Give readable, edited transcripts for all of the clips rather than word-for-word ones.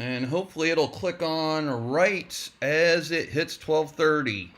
And hopefully it'll click on right as it hits 12:30.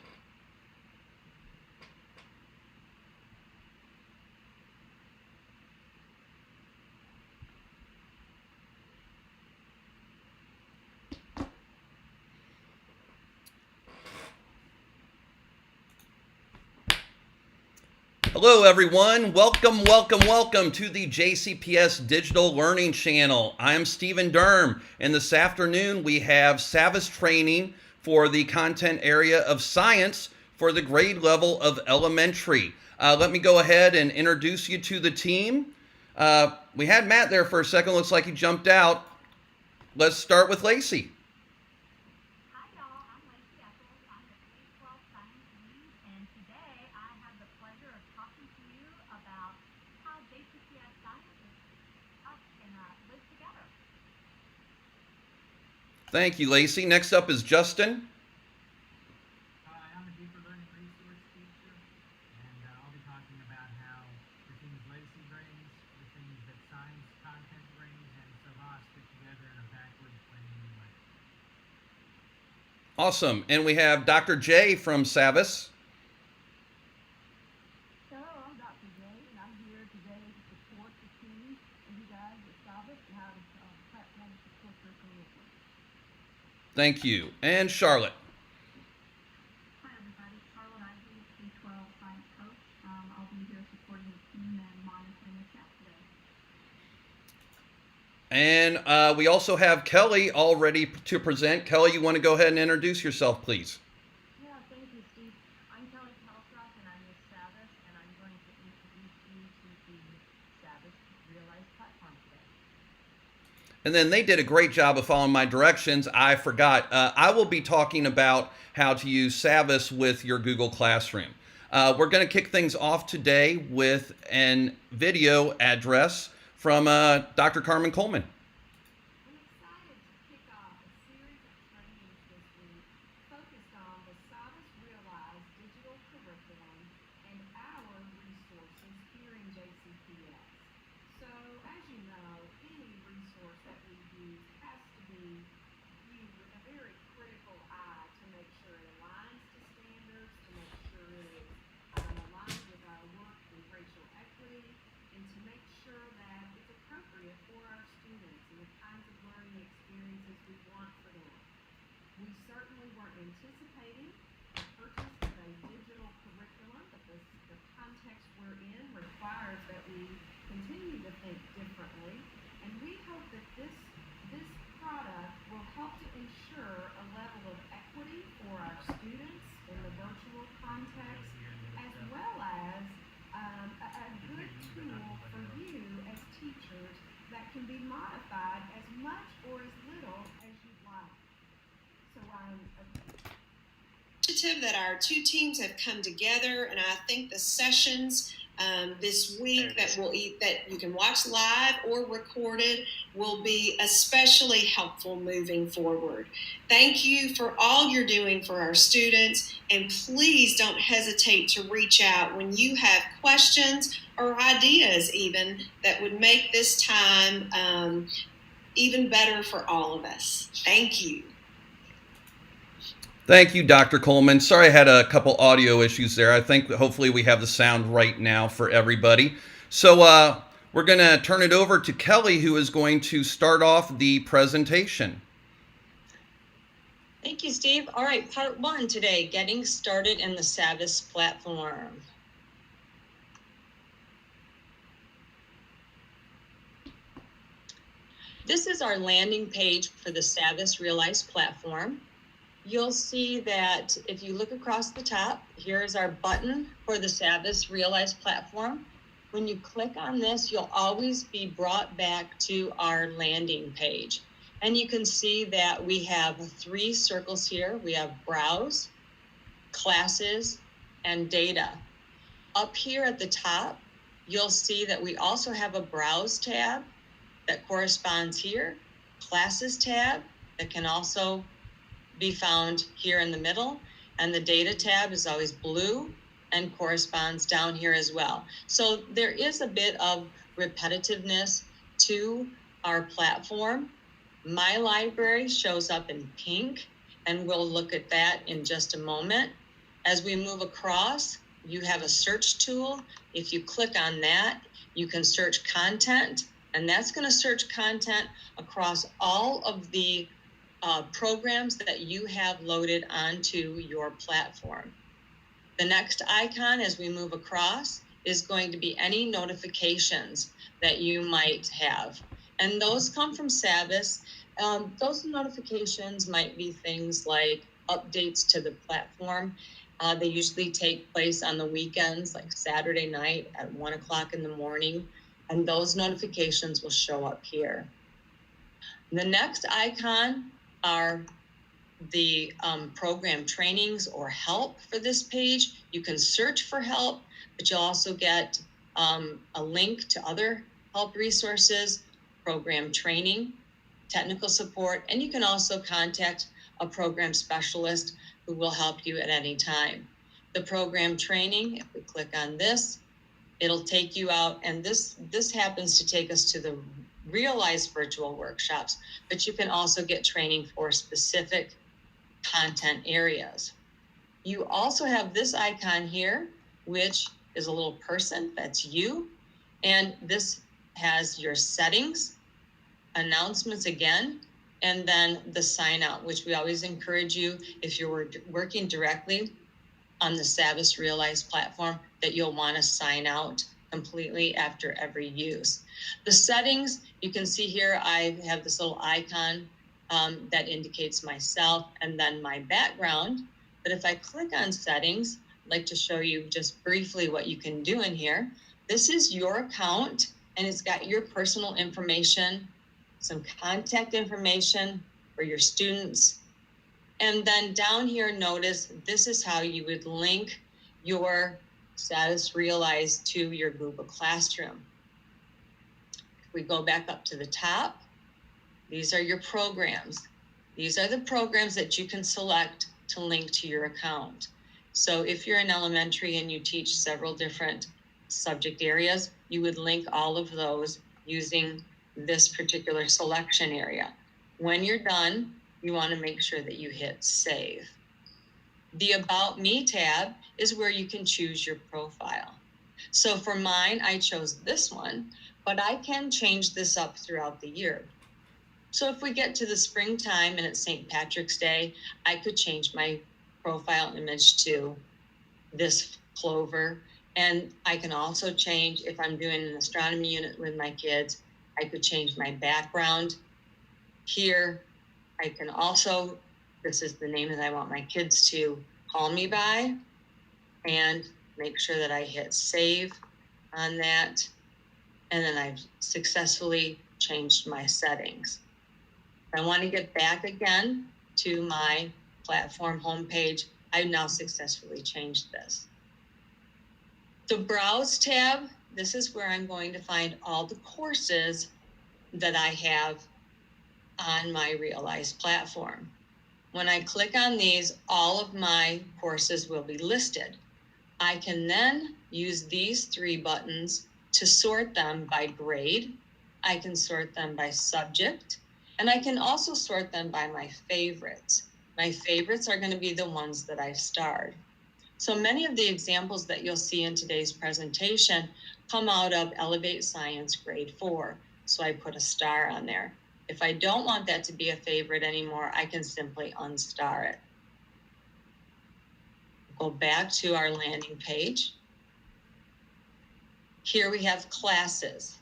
Hello, everyone. Welcome, welcome, welcome to the JCPS Digital Learning Channel. I'm Stephen Durham, and this afternoon we have SAVVAS training for the content area of science for the grade level of elementary. Let me go ahead and introduce you to the team. We had Matt there for a second. Looks like he jumped out. Let's start with Lacey. Hi, y'all. I'm Lacey Eccles. I'm the K-12 Science Lead, and today I have the pleasure of talking to you about how JCPS scientists can live together. Thank you, Lacey. Next up is Justin. Hi, I'm a deeper learning resource teacher, and I'll be talking about how the things Lacey brings, the things that science content brings, and SAVVAS fit together in a backward planning way. Awesome. And we have Dr. J from SAVVAS. Hello, I'm Dr. J, and I'm here today to support the team and you guys at SAVVAS and how the platform supports their curriculum. Thank you. And Charlotte. Hi, everybody. Charlotte Isley, K-12 Science Coach. I'll be here supporting the team and monitoring the chat today. And we also have Kelly all ready to present. Kelly, you want to go ahead and introduce yourself, please? Yeah, thank you, Steve. I'm Kelly Kelsrock, and I'm with SAVVAS, and I'm going to introduce you to the SAVVAS Realize platform today. And then they did a great job of following my directions. I forgot. I will be talking about how to use SAVVAS with your Google Classroom. We're going to kick things off today with an video address from Dr. Carmen Coleman. I'm excited to kick off a series of trainings this week focused on the SAVVAS Realize digital curriculum and our resources here in JCPS. So, as you know, any resource that we use has to be viewed with a very critical eye to make sure it aligns to standards, to make sure it is aligned with our work with racial equity, and to make sure that it's appropriate for our students and the kinds of learning experiences we want for them. We certainly weren't anticipating the purchase of a digital curriculum, but the context we're in requires that we continue to think differently, and we hope that this product will help to ensure a level of equity for our students in the virtual context, as well as a good tool for you as teachers that can be modified as much or as little as you'd like. So initiative that our two teams have come together, and I think the sessions this week that you can watch live or recorded will be especially helpful moving forward. Thank you for all you're doing for our students, and please don't hesitate to reach out when you have questions or ideas even that would make this time even better for all of us. Thank you. Thank you, Dr. Coleman. Sorry I had a couple audio issues there. I think hopefully we have the sound right now for everybody. So we're going to turn it over to Kelly, who is going to start off the presentation. Thank you, Steve. All right, part one today, getting started in the SAVVAS platform. This is our landing page for the SAVVAS Realize platform. You'll see that if you look across the top, here's our button for the SAVVAS Realize platform. When you click on this, you'll always be brought back to our landing page. And you can see that we have 3 circles here. We have Browse, Classes, and Data. Up here at the top, you'll see that we also have a Browse tab that corresponds here, Classes tab that can also be found here in the middle, and the Data tab is always blue and corresponds down here as well. So there is a bit of repetitiveness to our platform, My library shows up in pink, and we'll look at that in just a moment. As we move across, you have a search tool. If you click on that, you can search content, and that's going to search content across all of the programs that you have loaded onto your platform. The next icon as we move across is going to be any notifications that you might have. And those come from SAVVAS. Those notifications might be things like updates to the platform. They usually take place on the weekends, like Saturday night at 1 o'clock in the morning. And those notifications will show up here. The next icon are the program trainings or help for this page. You can search for help, but you'll also get a link to other help resources, program training, technical support, and you can also contact a program specialist who will help you at any time. The program training, if we click on this, it'll take you out, and this happens to take us to the realized virtual workshops, but you can also get training for specific content areas. You also have this icon here, which is a little person, that's you. And this has your settings, announcements again, and then the sign out, which we always encourage you if you're working directly on the SAVVAS Realize platform that you'll want to sign out completely after every use. The settings, you can see here, I have this little icon that indicates myself and then my background. But if I click on settings, I'd like to show you just briefly what you can do in here. This is your account, and it's got your personal information, some contact information for your students. And then down here, notice this is how you would link your SAVVAS Realize to your Google Classroom. If we go back up to the top, these are your programs. These are the programs that you can select to link to your account. So if you're in elementary and you teach several different subject areas, you would link all of those using this particular selection area. When you're done, you want to make sure that you hit save. The About Me tab is where you can choose your profile. So for mine, I chose this one, but I can change this up throughout the year. So if we get to the springtime and it's St. Patrick's Day, I could change my profile image to this clover. And I can also change, if I'm doing an astronomy unit with my kids, I could change my background. Here, I can also, this is the name that I want my kids to call me by, and make sure that I hit save on that. And then I've successfully changed my settings. If I want to get back again to my platform homepage, I've now successfully changed this. The Browse tab, this is where I'm going to find all the courses that I have on my Realize platform. When I click on these, all of my courses will be listed. I can then use these three buttons to sort them by grade. I can sort them by subject, and I can also sort them by my favorites. My favorites are going to be the ones that I've starred. So many of the examples that you'll see in today's presentation come out of Elevate Science Grade 4. So I put a star on there. If I don't want that to be a favorite anymore, I can simply unstar it. Go back to our landing page. Here we have classes.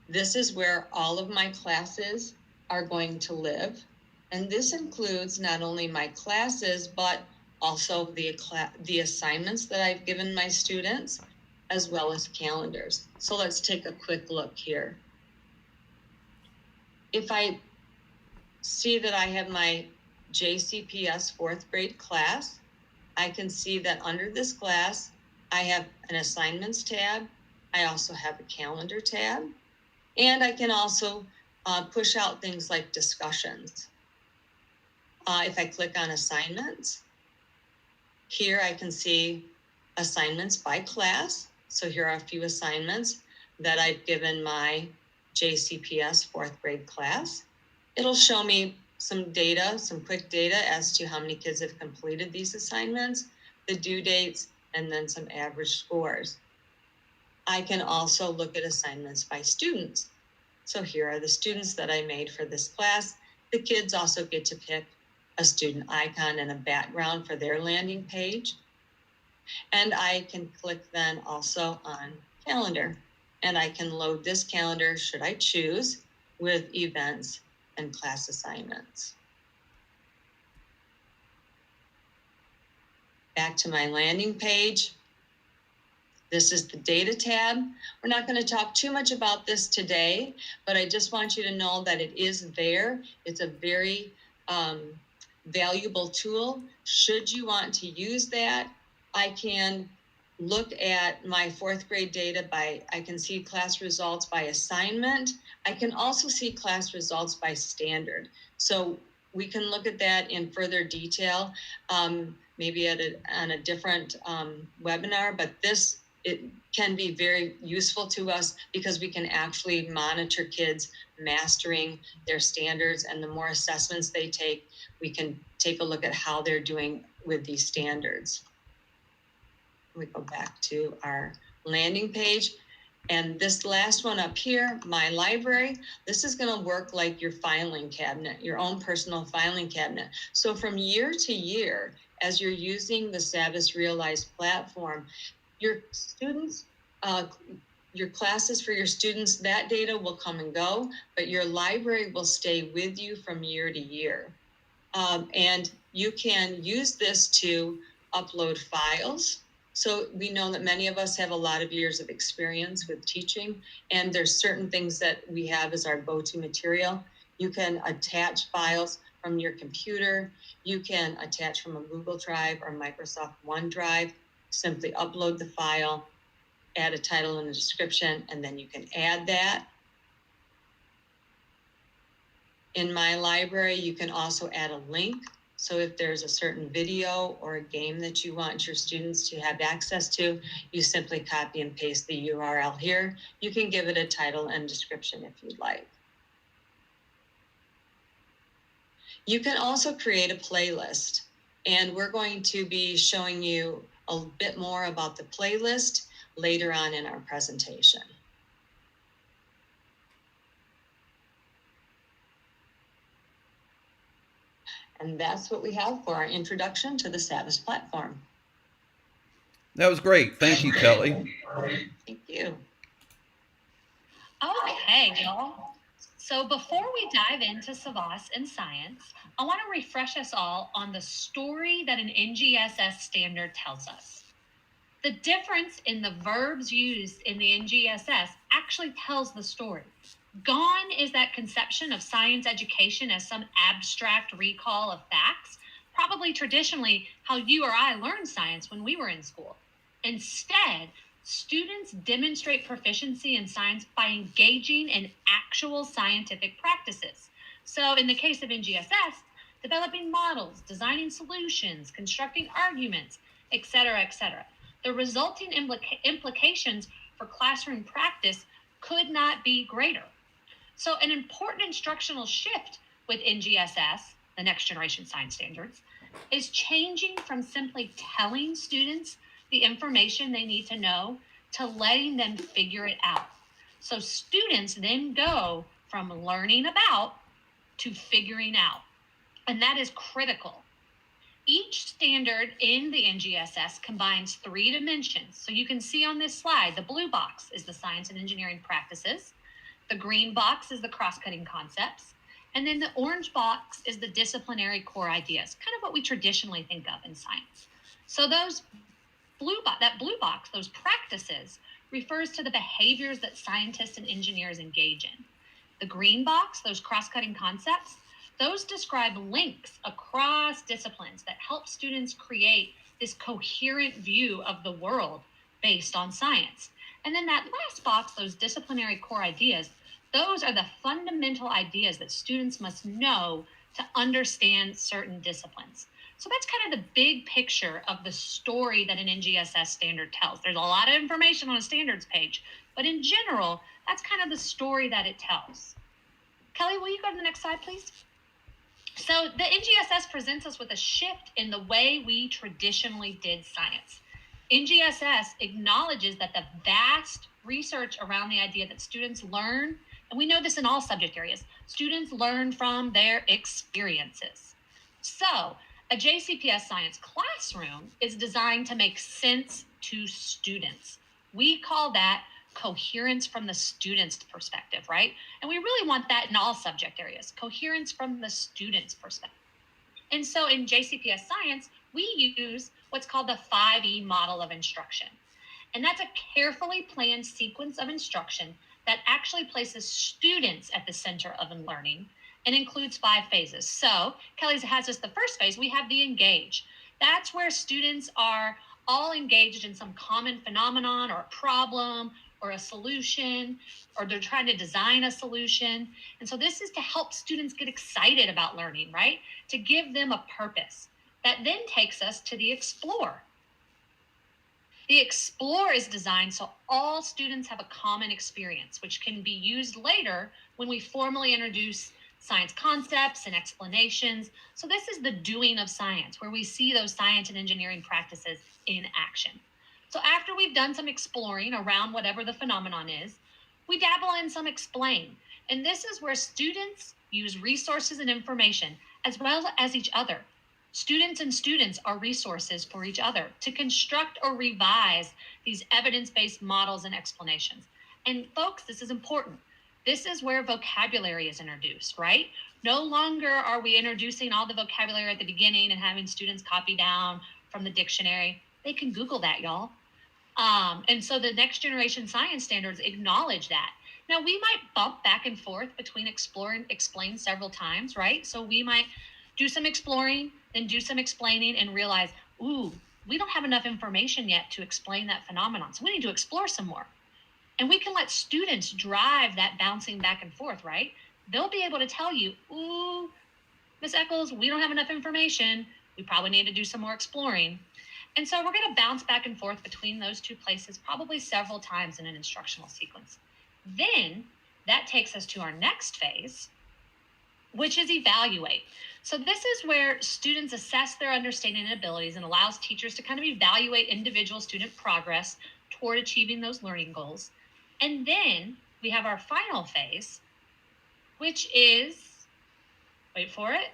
This is where all of my classes are going to live. And this includes not only my classes, but also the assignments that I've given my students, as well as calendars. So let's take a quick look here. If I see that I have my JCPS 4th grade class, I can see that under this class, I have an assignments tab. I also have a calendar tab. And I can also push out things like discussions. If I click on assignments, here I can see assignments by class. So here are a few assignments that I've given my JCPS 4th grade class. It'll show me some data, some quick data as to how many kids have completed these assignments, the due dates, and then some average scores. I can also look at assignments by students. So here are the students that I made for this class. The kids also get to pick a student icon and a background for their landing page. And I can click then also on calendar. And I can load this calendar, should I choose, with events and class assignments. Back to my landing page. This is the data tab. We're not going to talk too much about this today, but I just want you to know that it is there. It's a very valuable tool. Should you want to use that, I can look at my fourth grade data I can see class results by assignment. I can also see class results by standard. So we can look at that in further detail, maybe on a different webinar, but it can be very useful to us because we can actually monitor kids mastering their standards, and the more assessments they take, we can take a look at how they're doing with these standards. We go back to our landing page, and this last one up here, My Library, this is going to work like your filing cabinet, your own personal filing cabinet. So from year to year, as you're using the SAVVAS Realize platform, your students, your classes for your students, that data will come and go, but your library will stay with you from year to year. And you can use this to upload files. So we know that many of us have a lot of years of experience with teaching, and there's certain things that we have as our go-to material. You can attach files from your computer. You can attach from a Google Drive or Microsoft OneDrive. Simply upload the file, add a title and a description, and then you can add that. In My Library, you can also add a link. So if there's a certain video or a game that you want your students to have access to, you simply copy and paste the URL here. You can give it a title and description if you'd like. You can also create a playlist, and we're going to be showing you a bit more about the playlist later on in our presentation. And that's what we have for our introduction to the SAVVAS platform. That was great. Thank you, Kelly. Thank you. Okay, y'all. So before we dive into SAVVAS and science, I want to refresh us all on the story that an NGSS standard tells us. The difference in the verbs used in the NGSS actually tells the story. Gone is that conception of science education as some abstract recall of facts, probably traditionally how you or I learned science when we were in school. Instead, students demonstrate proficiency in science by engaging in actual scientific practices. So in the case of NGSS, developing models, designing solutions, constructing arguments, etc., etc. The resulting implications for classroom practice could not be greater. So an important instructional shift with NGSS, the Next Generation Science Standards, is changing from simply telling students the information they need to know to letting them figure it out. So students then go from learning about to figuring out, and that is critical. Each standard in the NGSS combines 3 dimensions. So you can see on this slide, the blue box is the science and engineering practices, the green box is the cross-cutting concepts, and then the orange box is the disciplinary core ideas, kind of what we traditionally think of in science. So that blue box, those practices, refers to the behaviors that scientists and engineers engage in. The green box, those cross-cutting concepts, those describe links across disciplines that help students create this coherent view of the world based on science. And then that last box, those disciplinary core ideas, those are the fundamental ideas that students must know to understand certain disciplines. So that's kind of the big picture of the story that an NGSS standard tells. There's a lot of information on a standards page, but in general, that's kind of the story that it tells. Kelly, will you go to the next slide, please? So the NGSS presents us with a shift in the way we traditionally did science. NGSS acknowledges that the vast research around the idea that students learn, and we know this in all subject areas, students learn from their experiences. So a JCPS science classroom is designed to make sense to students. We call that coherence from the student's perspective, right? And we really want that in all subject areas, coherence from the student's perspective. And so in JCPS science, we use what's called the 5E model of instruction. And that's a carefully planned sequence of instruction that actually places students at the center of learning and includes 5 phases. So Kelly has us the first phase, we have the engage. That's where students are all engaged in some common phenomenon or a problem or a solution, or they're trying to design a solution. And so this is to help students get excited about learning, right? To give them a purpose. That then takes us to the explore. The explore is designed so all students have a common experience, which can be used later when we formally introduce science concepts and explanations. So this is the doing of science, where we see those science and engineering practices in action. So after we've done some exploring around whatever the phenomenon is, we dabble in some explain. And this is where students use resources and information as well as each other. Students and students are resources for each other to construct or revise these evidence-based models and explanations. And folks, this is important. This is where vocabulary is introduced, right? No longer are we introducing all the vocabulary at the beginning and having students copy down from the dictionary. They can Google that, y'all. And so the next generation science standards acknowledge that. Now, we might bump back and forth between explore and explain several times, right? So we might do some exploring, then do some explaining and realize, ooh, we don't have enough information yet to explain that phenomenon. So we need to explore some more. And we can let students drive that bouncing back and forth, right? They'll be able to tell you, ooh, Miss Eccles, we don't have enough information. We probably need to do some more exploring. And so we're going to bounce back and forth between those two places probably several times in an instructional sequence. Then that takes us to our next phase, which is evaluate. So this is where students assess their understanding and abilities and allows teachers to kind of evaluate individual student progress toward achieving those learning goals. And then we have our final phase, which is, wait for it,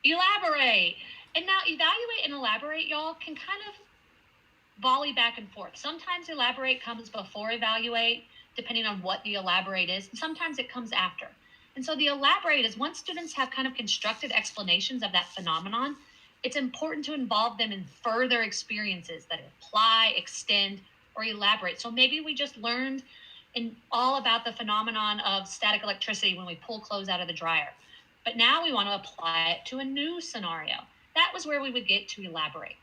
elaborate. And now evaluate and elaborate, y'all, can kind of volley back and forth. Sometimes elaborate comes before evaluate, depending on what the elaborate is. And sometimes it comes after. And so the elaborate is once students have kind of constructed explanations of that phenomenon, it's important to involve them in further experiences that apply, extend, or elaborate. So maybe we just learned all about the phenomenon of static electricity when we pull clothes out of the dryer. But now we want to apply it to a new scenario. That was where we would get to elaborate.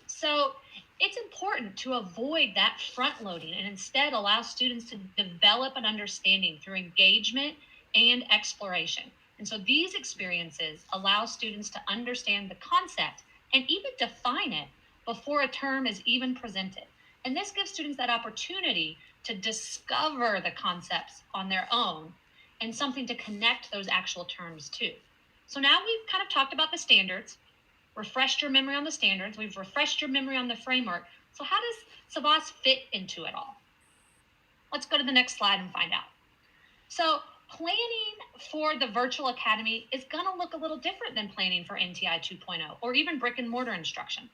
So it's important to avoid that front loading and instead allow students to develop an understanding through engagement and exploration. And so these experiences allow students to understand the concept and even define it before a term is even presented. And this gives students that opportunity to discover the concepts on their own and something to connect those actual terms to. So now we've kind of talked about the standards, refreshed your memory on the standards, we've refreshed your memory on the framework. So how does SAVVAS fit into it all? Let's go to the next slide and find out. So planning for the virtual academy is going to look a little different than planning for NTI 2.0 or even brick and mortar instruction.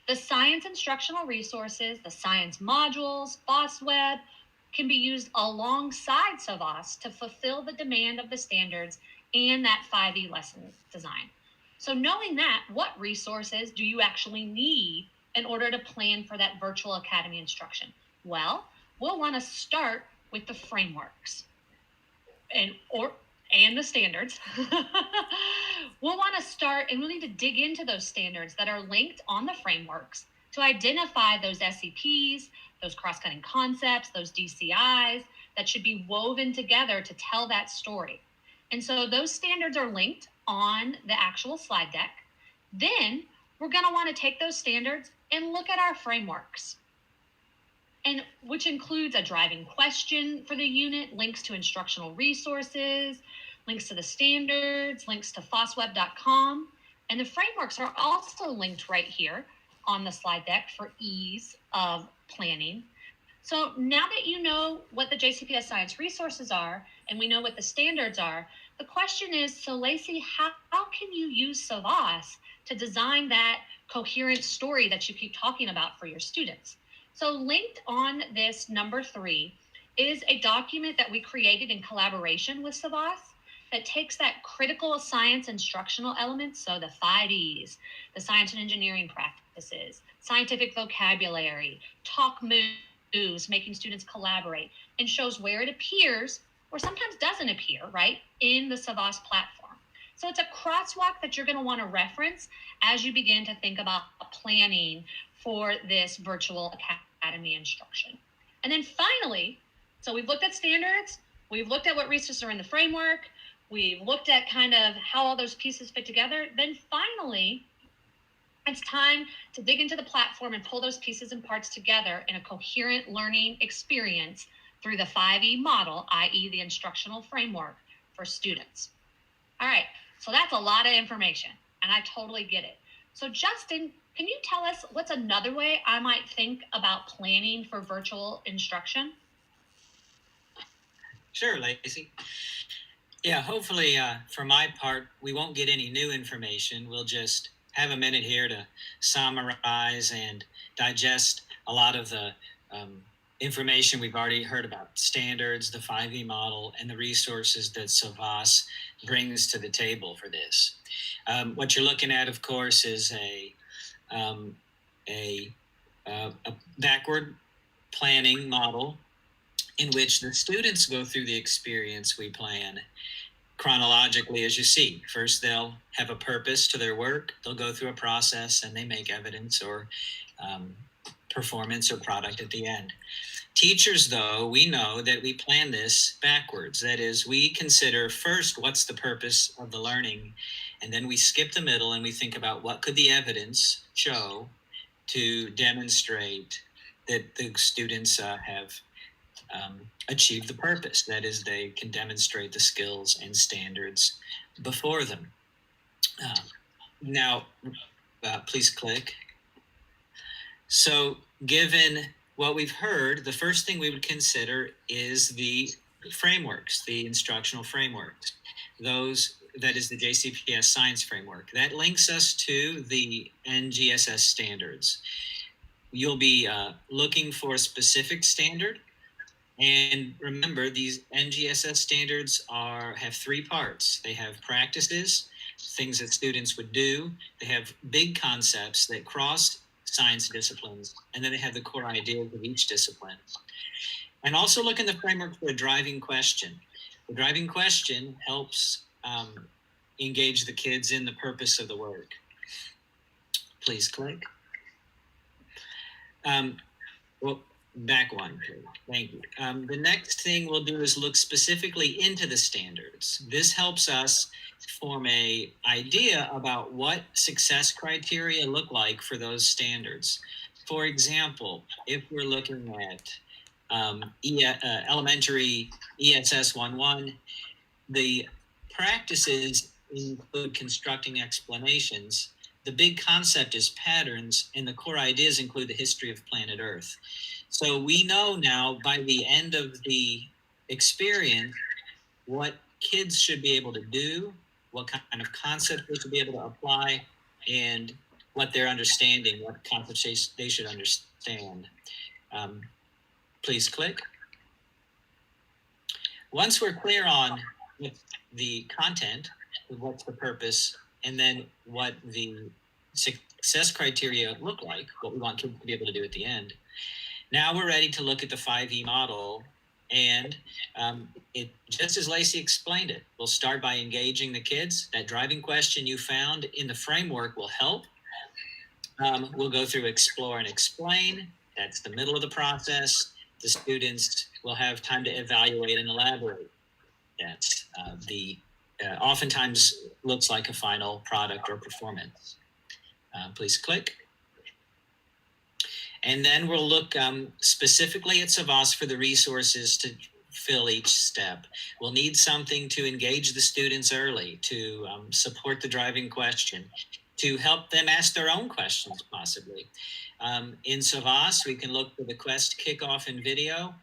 The science instructional resources, the science modules, FOSS Web, can be used alongside SAVVAS to fulfill the demand of the standards and that 5E lesson design. So knowing that, what resources do you actually need in order to plan for that virtual academy instruction? Well, we'll want to start with the frameworks and the standards. We'll want to start and we'll need to dig into those standards that are linked on the frameworks to identify those SEPs, those cross-cutting concepts, those DCIs that should be woven together to tell that story. And so those standards are linked on the actual slide deck. Then we're going to want to take those standards and look at our frameworks and which includes a driving question for the unit, links to instructional resources, links to the standards, links to fosweb.com, and the frameworks are also linked right here on the slide deck for ease of planning. So now that you know what the JCPS science resources are, and we know what the standards are, the question is, so Lacey, how can you use SAVVAS to design that coherent story that you keep talking about for your students? So linked on this number 3 is a document that we created in collaboration with SAVVAS that takes that critical science instructional elements, so the 5 E's, the science and engineering practices, scientific vocabulary, talk moves, making students collaborate, and shows where it appears or sometimes doesn't appear, right, in the SAVVAS platform. So it's a crosswalk that you're going to want to reference as you begin to think about planning for this virtual academy instruction. And then finally, so we've looked at standards, we've looked at what resources are in the framework, we've looked at kind of how all those pieces fit together. Then finally, it's time to dig into the platform and pull those pieces and parts together in a coherent learning experience through the 5E model, i.e. the instructional framework for students. All right, so that's a lot of information, and I totally get it. So Justin, can you tell us what's another way I might think about planning for virtual instruction? Sure, Lacey. Yeah, hopefully for my part, we won't get any new information. We'll just have a minute here to summarize and digest a lot of the information we've already heard about, standards, the 5E model, and the resources that SAVVAS brings to the table for this. What you're looking at, of course, is a backward planning model in which the students go through the experience we plan chronologically, as you see. First, they'll have a purpose to their work. They'll go through a process and they make evidence or performance or product at the end. Teachers, though, we know that we plan this backwards. That is, we consider first what's the purpose of the learning, and then we skip the middle and we think about what could the evidence show to demonstrate that the students have achieved the purpose. That is, they can demonstrate the skills and standards before them. Now, please click. So given what we've heard, the first thing we would consider is the frameworks, the instructional frameworks. That is the JCPS science framework. That links us to the NGSS standards. You'll be looking for a specific standard. And remember, these NGSS standards have 3 parts. They have practices, things that students would do. They have big concepts that cross science disciplines, and then they have the core ideas of each discipline. And also look in the framework for a driving question. The driving question helps engage the kids in the purpose of the work. Please click. Well, back one, please. Thank you. The next thing we'll do is look specifically into the standards. This helps us form an idea about what success criteria look like for those standards. For example, if we're looking at elementary ESS 1.1, the practices include constructing explanations. The big concept is patterns, and the core ideas include the history of planet Earth. So we know now by the end of the experience what kids should be able to do, what kind of concepts they should be able to apply, and what they're understanding, what concepts they should understand. Please click. Once we're clear on the content, what's the purpose, and then what the success criteria look like, what we want kids to be able to do at the end, now we're ready to look at the 5E model. And it, just as Lacey explained it, we'll start by engaging the kids. That driving question you found in the framework will help. We'll go through explore and explain. That's the middle of the process. The students will have time to evaluate and elaborate. That's oftentimes looks like a final product or performance. Please click. And then we'll look specifically at SAVVAS for the resources to fill each step. We'll need something to engage the students early, to support the driving question, to help them ask their own questions possibly. In SAVVAS, we can look for the Quest kickoff and video,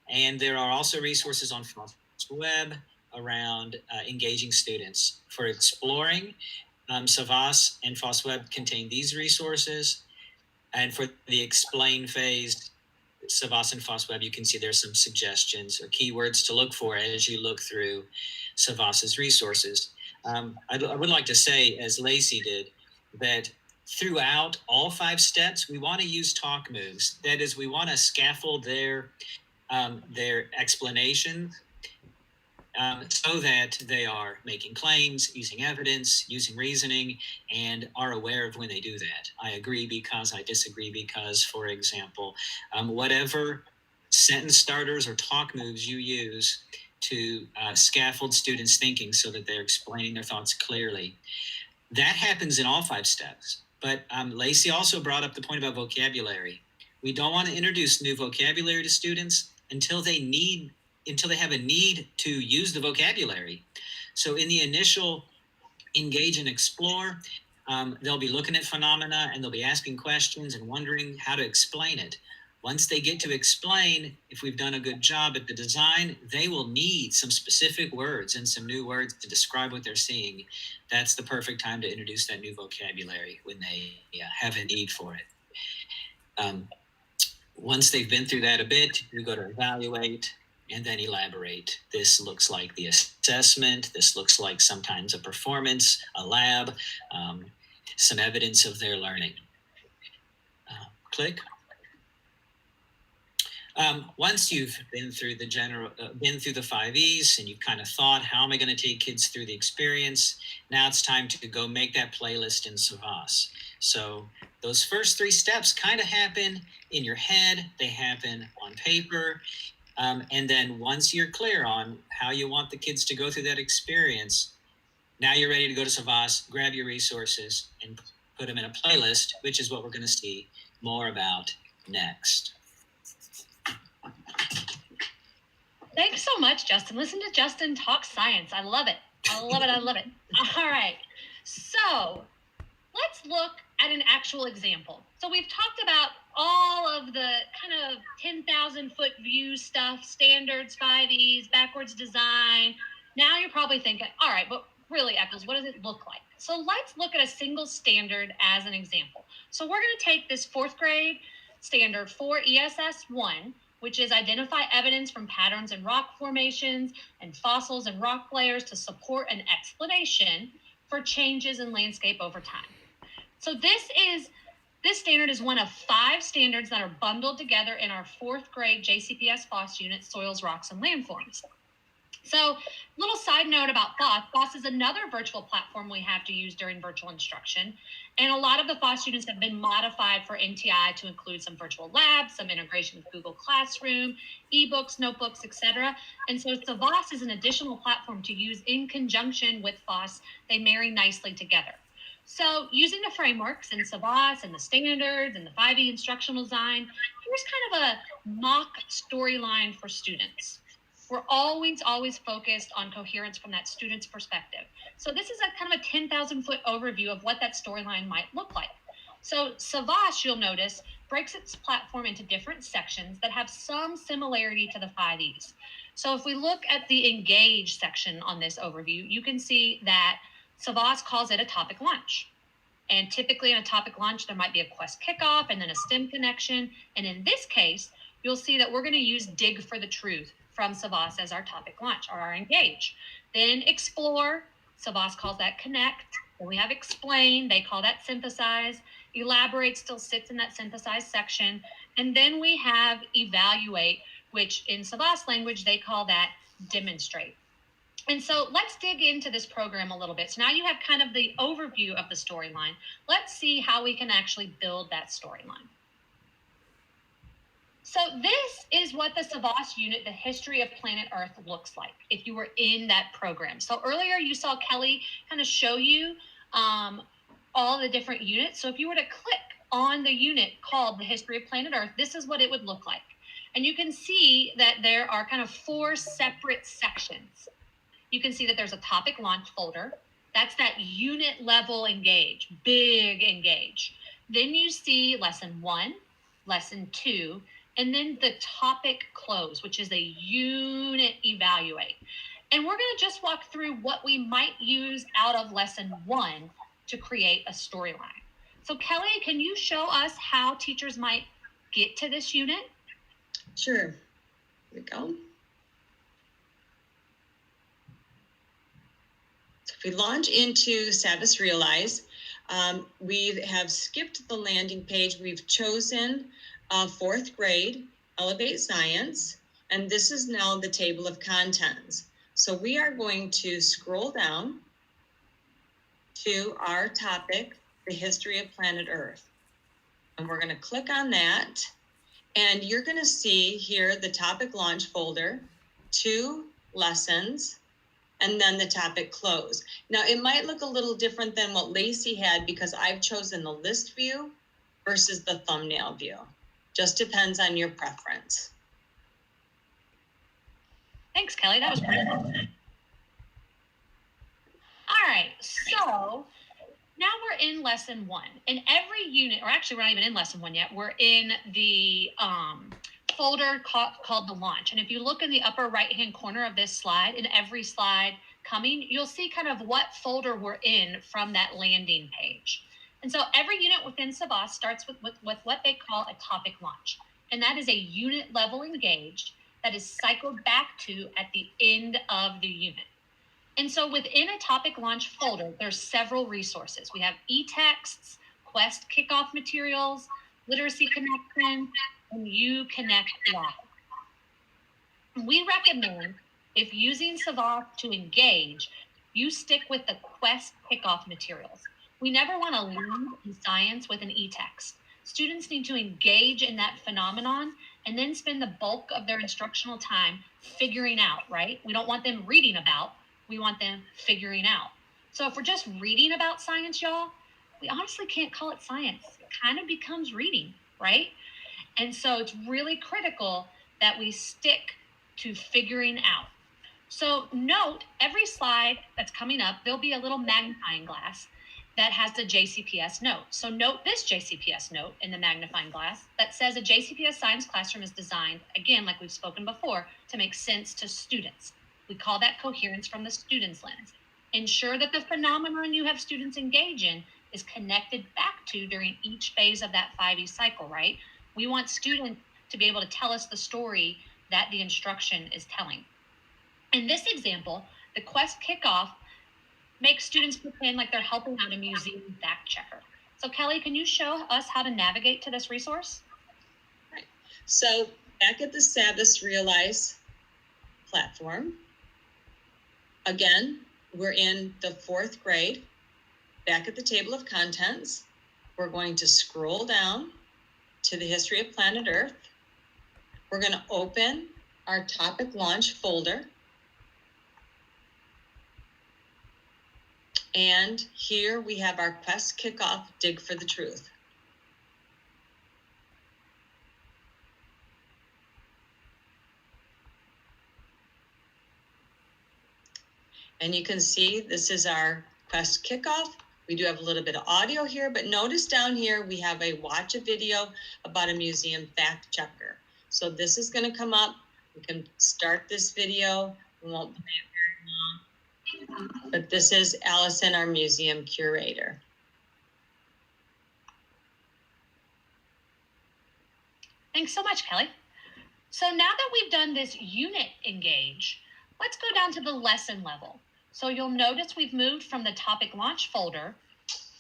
and there are also resources on FOSWeb around engaging students. For exploring, SAVVAS and FOSWeb contain these resources, and for the explain phase, SAVVAS and FOSWeb, you can see there's some suggestions or keywords to look for as you look through SAVVAS's resources. I would like to say, as Lacey did, that throughout all 5 steps, we want to use talk moves. That is, we want to scaffold their explanations so that they are making claims, using evidence, using reasoning, and are aware of when they do that. I agree because, I disagree because, for example, whatever sentence starters or talk moves you use to scaffold students' thinking so that they're explaining their thoughts clearly, that happens in all 5 steps. But Lacey also brought up the point about vocabulary. We don't want to introduce new vocabulary to students until they have a need to use the vocabulary. So in the initial engage and explore, they'll be looking at phenomena and they'll be asking questions and wondering how to explain it. Once they get to explain, if we've done a good job at the design, they will need some specific words and some new words to describe what they're seeing. That's the perfect time to introduce that new vocabulary, when they have a need for it. Once they've been through that a bit, we go to evaluate and then elaborate. This looks like the assessment. This looks like sometimes a performance, a lab, some evidence of their learning. Click. Once you've been through the 5 E's and you've kind of thought, how am I going to take kids through the experience? Now it's time to go make that playlist in SAVVAS. So those first 3 steps kind of happen in your head. They happen on paper. And then once you're clear on how you want the kids to go through that experience, now you're ready to go to SAVVAS, grab your resources, and put them in a playlist, which is what we're going to see more about next. Thanks so much, Justin. Listen to Justin talk science. I love it. I love it. I love it. All right. So let's look at an actual example. So we've talked about all of the kind of 10,000-foot view stuff, standards, 5Es, backwards design. Now you're probably thinking, all right, but really, Eccles, what does it look like? So let's look at a single standard as an example. So we're going to take this 4th grade standard for ESS 1, which is identify evidence from patterns in rock formations and fossils and rock layers to support an explanation for changes in landscape over time. So this standard is one of 5 standards that are bundled together in our 4th grade JCPS FOSS unit, Soils, Rocks, and Landforms. So little side note about FOSS. FOSS is another virtual platform we have to use during virtual instruction. And a lot of the FOSS students have been modified for NTI to include some virtual labs, some integration with Google Classroom, ebooks, notebooks, etc. And so SAVVAS is an additional platform to use in conjunction with FOSS. They marry nicely together. So using the frameworks in SAVVAS and the standards and the 5E instructional design, here's kind of a mock storyline for students. We're always focused on coherence from that student's perspective. So this is a kind of a 10,000-foot overview of what that storyline might look like. So SAVVAS, you'll notice, breaks its platform into different sections that have some similarity to the 5Es. So if we look at the engage section on this overview, you can see that SAVVAS calls it a topic launch. And typically in a topic launch, there might be a quest kickoff and then a STEM connection. And in this case, you'll see that we're going to use dig for the truth from SAVVAS as our topic launch, or our engage. Then explore, SAVVAS calls that connect. Then we have explain, they call that synthesize. Elaborate still sits in that synthesize section. And then we have evaluate, which in SAVVAS language, they call that demonstrate. And so let's dig into this program a little bit. So now you have kind of the overview of the storyline. Let's see how we can actually build that storyline. So this is what the SAVVAS unit, the history of planet Earth, looks like if you were in that program. So earlier you saw Kelly kind of show you all the different units. So if you were to click on the unit called the History of Planet Earth, this is what it would look like. And you can see that there are kind of 4 separate sections. You can see that there's a topic launch folder. That's that unit level engage, big engage. Then you see lesson 1, lesson 2, and then the topic close, which is a unit evaluate. And we're going to just walk through what we might use out of lesson 1 to create a storyline. So Kelly, can you show us how teachers might get to this unit? Sure. Here we go. So if we launch into SAVVAS Realize, we have skipped the landing page. We've chosen 4th grade, Elevate Science, and this is now the table of contents. So we are going to scroll down to our topic, the history of planet Earth. And we're going to click on that. And you're going to see here the topic launch folder, 2 lessons, and then the topic close. Now, it might look a little different than what Lacey had because I've chosen the list view versus the thumbnail view. Just depends on your preference. Thanks, Kelly. That was pretty cool. All right, so now we're in lesson 1. And every unit, or actually we're not even in lesson 1 yet, we're in the folder called the launch. And if you look in the upper right-hand corner of this slide, in every slide coming, you'll see kind of what folder we're in from that landing page. And so every unit within SAVVAS starts with what they call a topic launch. And that is a unit level engaged that is cycled back to at the end of the unit. And so within a topic launch folder, there's several resources. We have e-texts, Quest kickoff materials, Literacy Connection, and You Connect Live. We recommend, if using SAVVAS to engage, you stick with the Quest kickoff materials. We never want to lead in science with an e-text. Students need to engage in that phenomenon and then spend the bulk of their instructional time figuring out, right? We don't want them reading about, we want them figuring out. So if we're just reading about science, y'all, we honestly can't call it science. It kind of becomes reading, right? And so it's really critical that we stick to figuring out. So note, every slide that's coming up, there'll be a little magnifying glass that has the JCPS note. So note this JCPS note in the magnifying glass that says a JCPS science classroom is designed, again, like we've spoken before, to make sense to students. We call that coherence from the student's lens. Ensure that the phenomenon you have students engage in is connected back to during each phase of that 5E cycle, right? We want students to be able to tell us the story that the instruction is telling. In this example, the Quest kickoff makes students pretend like they're helping out a museum fact checker. So Kelly, can you show us how to navigate to this resource? Right. So back at the SAVVAS Realize platform, again, we're in the 4th grade. Back at the table of contents, we're going to scroll down to the history of planet Earth. We're going to open our topic launch folder. And here we have our Quest kickoff, Dig for the Truth. And you can see this is our Quest kickoff. We do have a little bit of audio here, but notice down here we have a watch a video about a museum fact checker. So this is going to come up. We can start this video. We won't play it very long. But this is Allison, our museum curator. Thanks so much, Kelly. So now that we've done this unit engage, let's go down to the lesson level. So you'll notice we've moved from the topic launch folder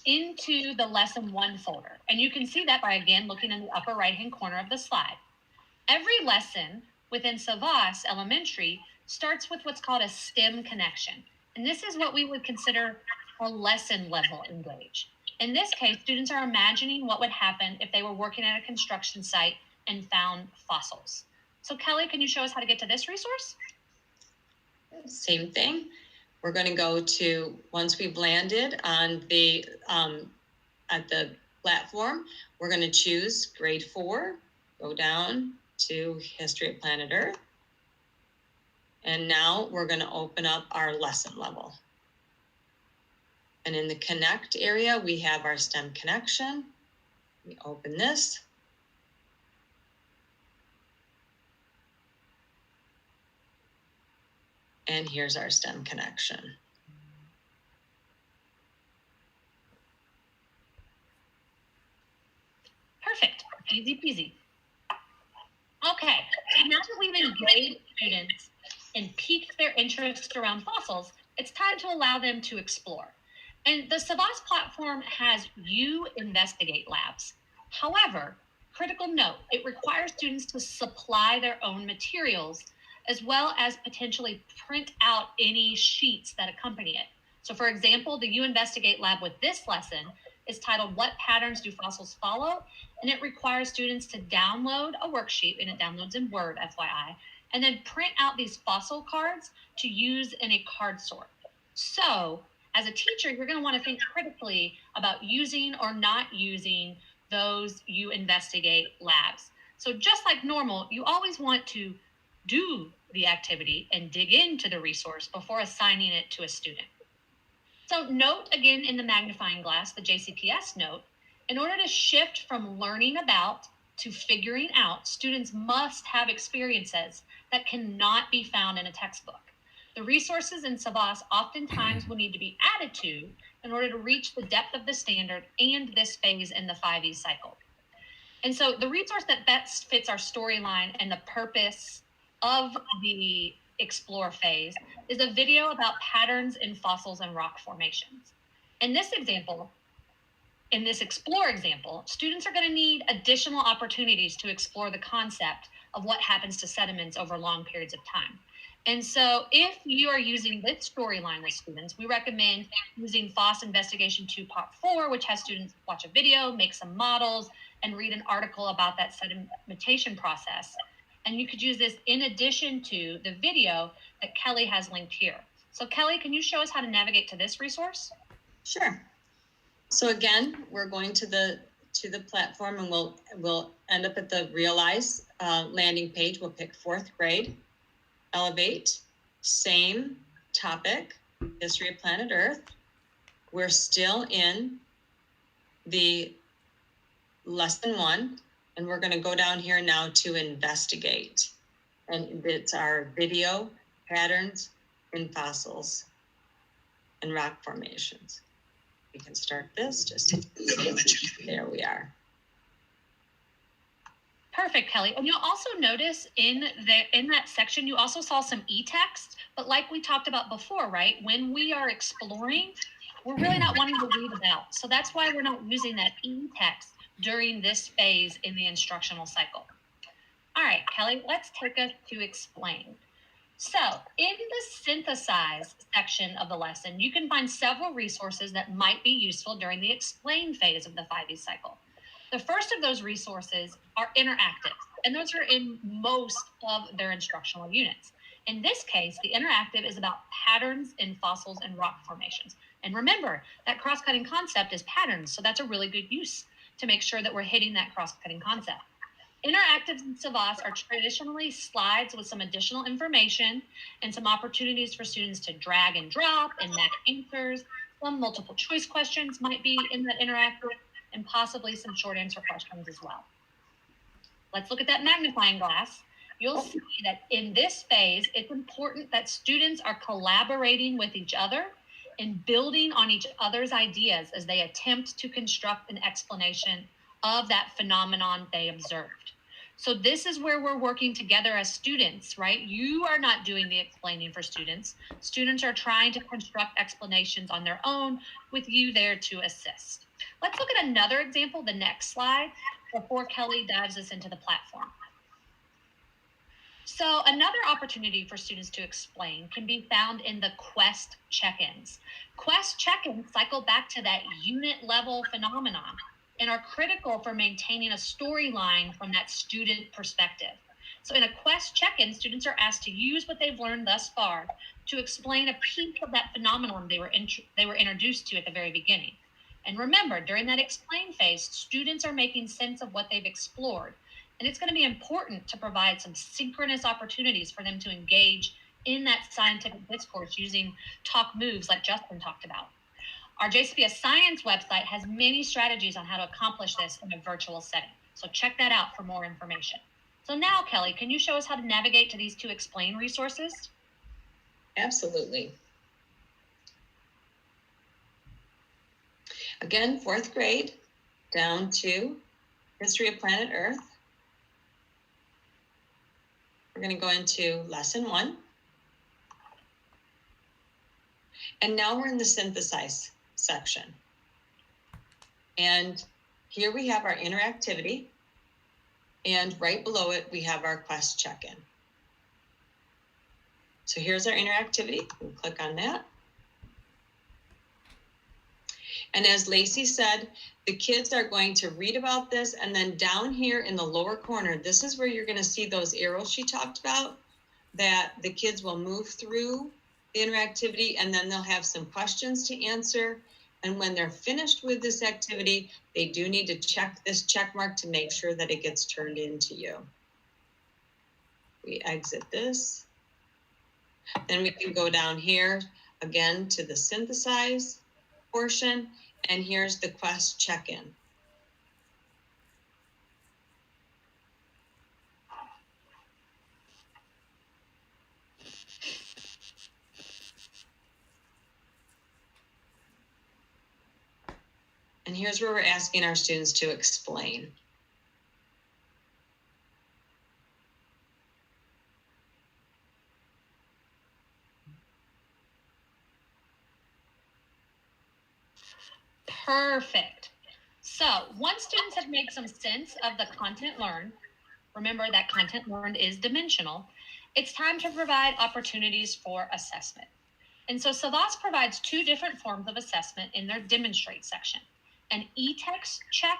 into the lesson 1 folder. And you can see that by, again, looking in the upper right-hand corner of the slide. Every lesson within SAVVAS Elementary starts with what's called a STEM connection. And this is what we would consider a lesson level engage. In this case, students are imagining what would happen if they were working at a construction site and found fossils. So Kelly, can you show us how to get to this resource? Same thing. We're going to go to, once we've landed on the, at the platform. We're going to choose grade 4, go down to History of Planet Earth. And now we're going to open up our lesson level. And in the connect area, we have our STEM connection. We open this. And here's our STEM connection. Perfect. Easy peasy. Okay, so now that we've engaged students and piqued their interest around fossils, it's time to allow them to explore. And the SAVVAS platform has You Investigate labs. However, critical note, it requires students to supply their own materials as well as potentially print out any sheets that accompany it. So for example, the You Investigate lab with this lesson is titled What Patterns Do Fossils Follow? And it requires students to download a worksheet, and it downloads in Word, FYI, and then print out these fossil cards to use in a card sort. So as a teacher, you're going to want to think critically about using or not using those You Investigate labs. So just like normal, you always want to do the activity and dig into the resource before assigning it to a student. So note again in the magnifying glass, the JCPS note, in order to shift from learning about to figuring out, students must have experiences that cannot be found in a textbook. The resources in SAVVAS oftentimes will need to be added to in order to reach the depth of the standard and this phase in the 5E cycle. And so the resource that best fits our storyline and the purpose of the explore phase is a video about patterns in fossils and rock formations. In this example, in this explore example, students are going to need additional opportunities to explore the concept of what happens to sediments over long periods of time. And so if you are using this storyline with students, we recommend using FOSS Investigation 2 Part 4, which has students watch a video, make some models, and read an article about that sedimentation process. And you could use this in addition to the video that Kelly has linked here. So Kelly, can you show us how to navigate to this resource? Sure. So again, we're going to the platform, and we'll end up at the Realize landing page. We'll pick 4th grade, Elevate, same topic, History of Planet Earth. We're still in the lesson 1, and we're going to go down here now to Investigate. And it's our video patterns in fossils and rock formations. We can start this, there we are. Perfect, Kelly. And you'll also notice in that section, you also saw some e-text, but like we talked about before, right? When we are exploring, we're really not wanting to read about. So that's why we're not using that e-text during this phase in the instructional cycle. All right, Kelly, let's take us to explain. So in the synthesize section of the lesson, you can find several resources that might be useful during the explain phase of the 5E cycle. The first of those resources are interactive, and those are in most of their instructional units. In this case, the interactive is about patterns in fossils and rock formations. And remember, that cross-cutting concept is patterns, so that's a really good use to make sure that we're hitting that cross-cutting concept. Interactives in SAVVAS are traditionally slides with some additional information and some opportunities for students to drag and drop and match answers. Some multiple choice questions might be in that interactive, and possibly some short answer questions as well. Let's look at that magnifying glass. You'll see that in this phase, it's important that students are collaborating with each other and building on each other's ideas as they attempt to construct an explanation of that phenomenon they observed. So this is where we're working together as students, right? You are not doing the explaining for students. Students are trying to construct explanations on their own with you there to assist. Let's look at another example, the next slide, before Kelly dives us into the platform. So another opportunity for students to explain can be found in the Quest check-ins. Quest check-ins cycle back to that unit level phenomenon and are critical for maintaining a storyline from that student perspective. So in a Quest check-in, students are asked to use what they've learned thus far to explain a piece of that phenomenon they were introduced to at the very beginning. And remember, during that explain phase, students are making sense of what they've explored. And it's going to be important to provide some synchronous opportunities for them to engage in that scientific discourse using talk moves like Justin talked about. Our JCPS Science website has many strategies on how to accomplish this in a virtual setting. So check that out for more information. So now, Kelly, can you show us how to navigate to these two explain resources? Absolutely. Again, 4th grade, down to History of Planet Earth. We're going to go into lesson 1. And now we're in the synthesize section. And here we have our interactivity. And right below it, we have our quest check-in. So here's our interactivity. We'll click on that. And as Lacey said, the kids are going to read about this, and then down here in the lower corner, this is where you're going to see those arrows she talked about, that the kids will move through the interactivity, and then they'll have some questions to answer. And when they're finished with this activity, they do need to check this check mark to make sure that it gets turned into you. We exit this. Then we can go down here again to the synthesize portion, and here's the quest check-in. And here's where we're asking our students to explain. Perfect. So once students have made some sense of the content learned, remember that content learned is dimensional, it's time to provide opportunities for assessment. And so SAVVAS provides 2 different forms of assessment in their demonstrate section, an e-text check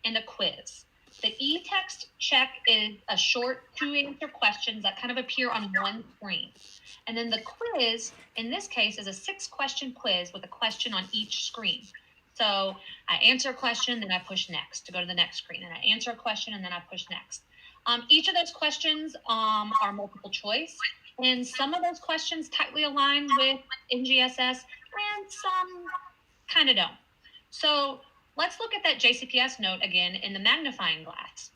and a quiz. The e-text check is a short 2-answer questions that kind of appear on one screen. And then the quiz, in this case, is a 6-question quiz with a question on each screen. So I answer a question, then I push next to go to the next screen. And I answer a question, and then I push next. Each of those questions are multiple choice. And some of those questions tightly align with NGSS, and some kind of don't. So let's look at that JCPS note again in the magnifying glass.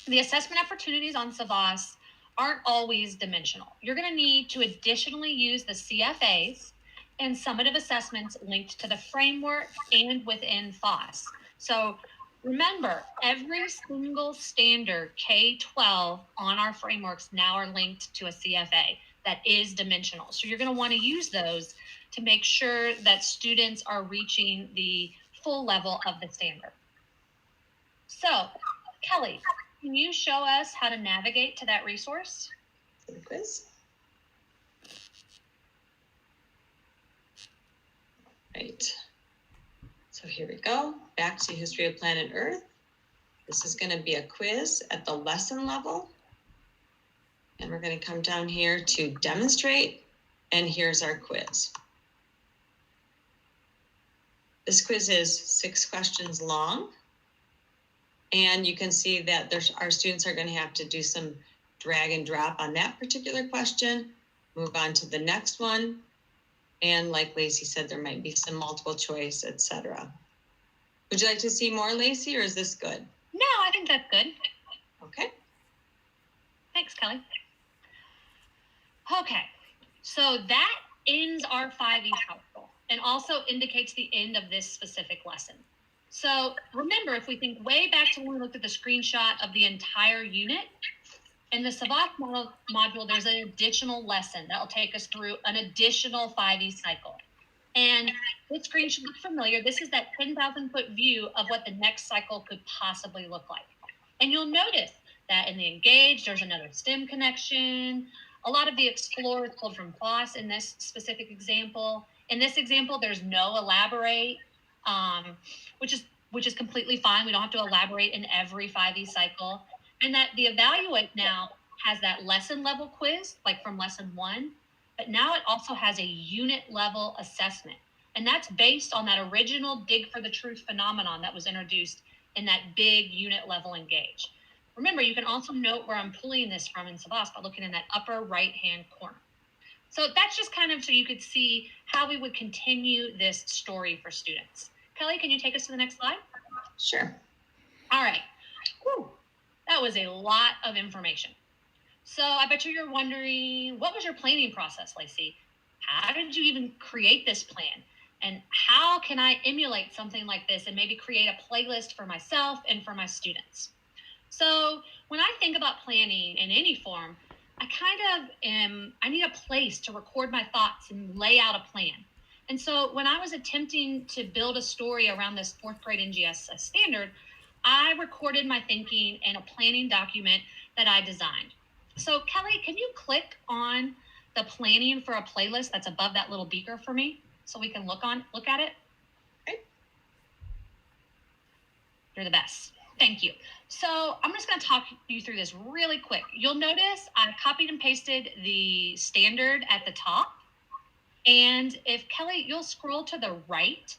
The assessment opportunities on SAVVAS aren't always dimensional. You're going to need to additionally use the CFAs and summative assessments linked to the framework and within FOSS. So remember, every single standard K-12 on our frameworks now are linked to a CFA that is dimensional. So you're going to want to use those to make sure that students are reaching the full level of the standard. So, Kelly, can you show us how to navigate to that resource? The quiz. Right. So here we go. Back to History of Planet Earth. This is going to be a quiz at the lesson level. And we're going to come down here to demonstrate. And here's our quiz. This quiz is 6 questions long. And you can see that our students are going to have to do some drag and drop on that particular question, move on to the next one. And like Lacey said, there might be some multiple choice, etc. Would you like to see more, Lacey, or is this good? No, I think that's good. Okay. Thanks, Kelly. Okay, so that ends our 5E council and also indicates the end of this specific lesson. So remember, if we think way back to when we looked at the screenshot of the entire unit, in the SAVVAS module, there's an additional lesson that will take us through an additional 5E cycle. And this screen should look familiar. This is that 10,000-foot view of what the next cycle could possibly look like. And you'll notice that in the engage, there's another STEM connection. A lot of the explore is pulled from FOSS in this specific example. In this example, there's no elaborate, which is completely fine. We don't have to elaborate in every 5E cycle. And that the evaluate now has that lesson level quiz, like from lesson 1, but now it also has a unit level assessment. And that's based on that original Dig for the Truth phenomenon that was introduced in that big unit level engage. Remember, you can also note where I'm pulling this from in SAVVAS by looking in that upper right-hand corner. So that's just kind of so you could see how we would continue this story for students. Kelly, can you take us to the next slide? Sure. All right. Whew. That was a lot of information. So I bet you're wondering, what was your planning process, Lacey? How did you even create this plan? And how can I emulate something like this and maybe create a playlist for myself and for my students? So when I think about planning in any form, I need a place to record my thoughts and lay out a plan. And so when I was attempting to build a story around this 4th grade NGSS standard, I recorded my thinking in a planning document that I designed. So Kelly, can you click on the planning for a playlist that's above that little beaker for me so we can look at it? Okay. You're the best. Thank you. So I'm just going to talk you through this really quick. You'll notice I copied and pasted the standard at the top. And if Kelly, you'll scroll to the right,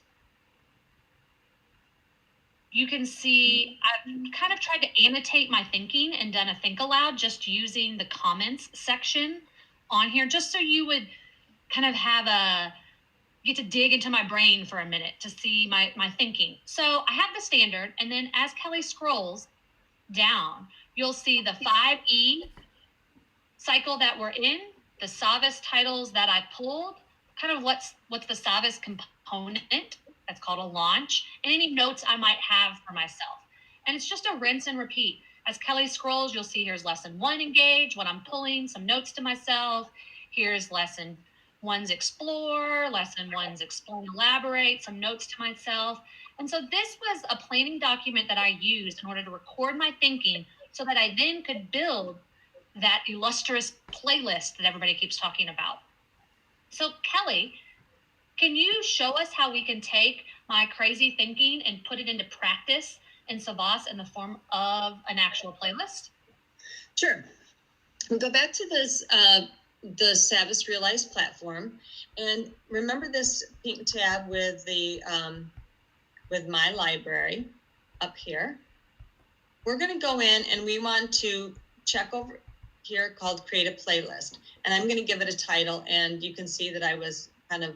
you can see I've kind of tried to annotate my thinking and done a think aloud just using the comments section on here, just so you would kind of get to dig into my brain for a minute to see my thinking. So I have the standard, and then as Kelly scrolls down, you'll see the 5E cycle that we're in, the SAVVAS titles that I pulled, kind of what's the SAVVAS component, that's called a launch, and any notes I might have for myself. And it's just a rinse and repeat. As Kelly scrolls, you'll see here's lesson 1 engage, what I'm pulling, some notes to myself. Here's lesson 1's explore, lesson 1's explain, elaborate, some notes to myself. And so this was a planning document that I used in order to record my thinking so that I then could build that illustrious playlist that everybody keeps talking about. So Kelly, can you show us how we can take my crazy thinking and put it into practice in SAVVAS in the form of an actual playlist? Sure. We'll go back to this, the SAVVAS Realize platform, and remember this pink tab with the with my library up here. We're going to go in and we want to check over here called create a playlist, and I'm going to give it a title, and you can see that I was kind of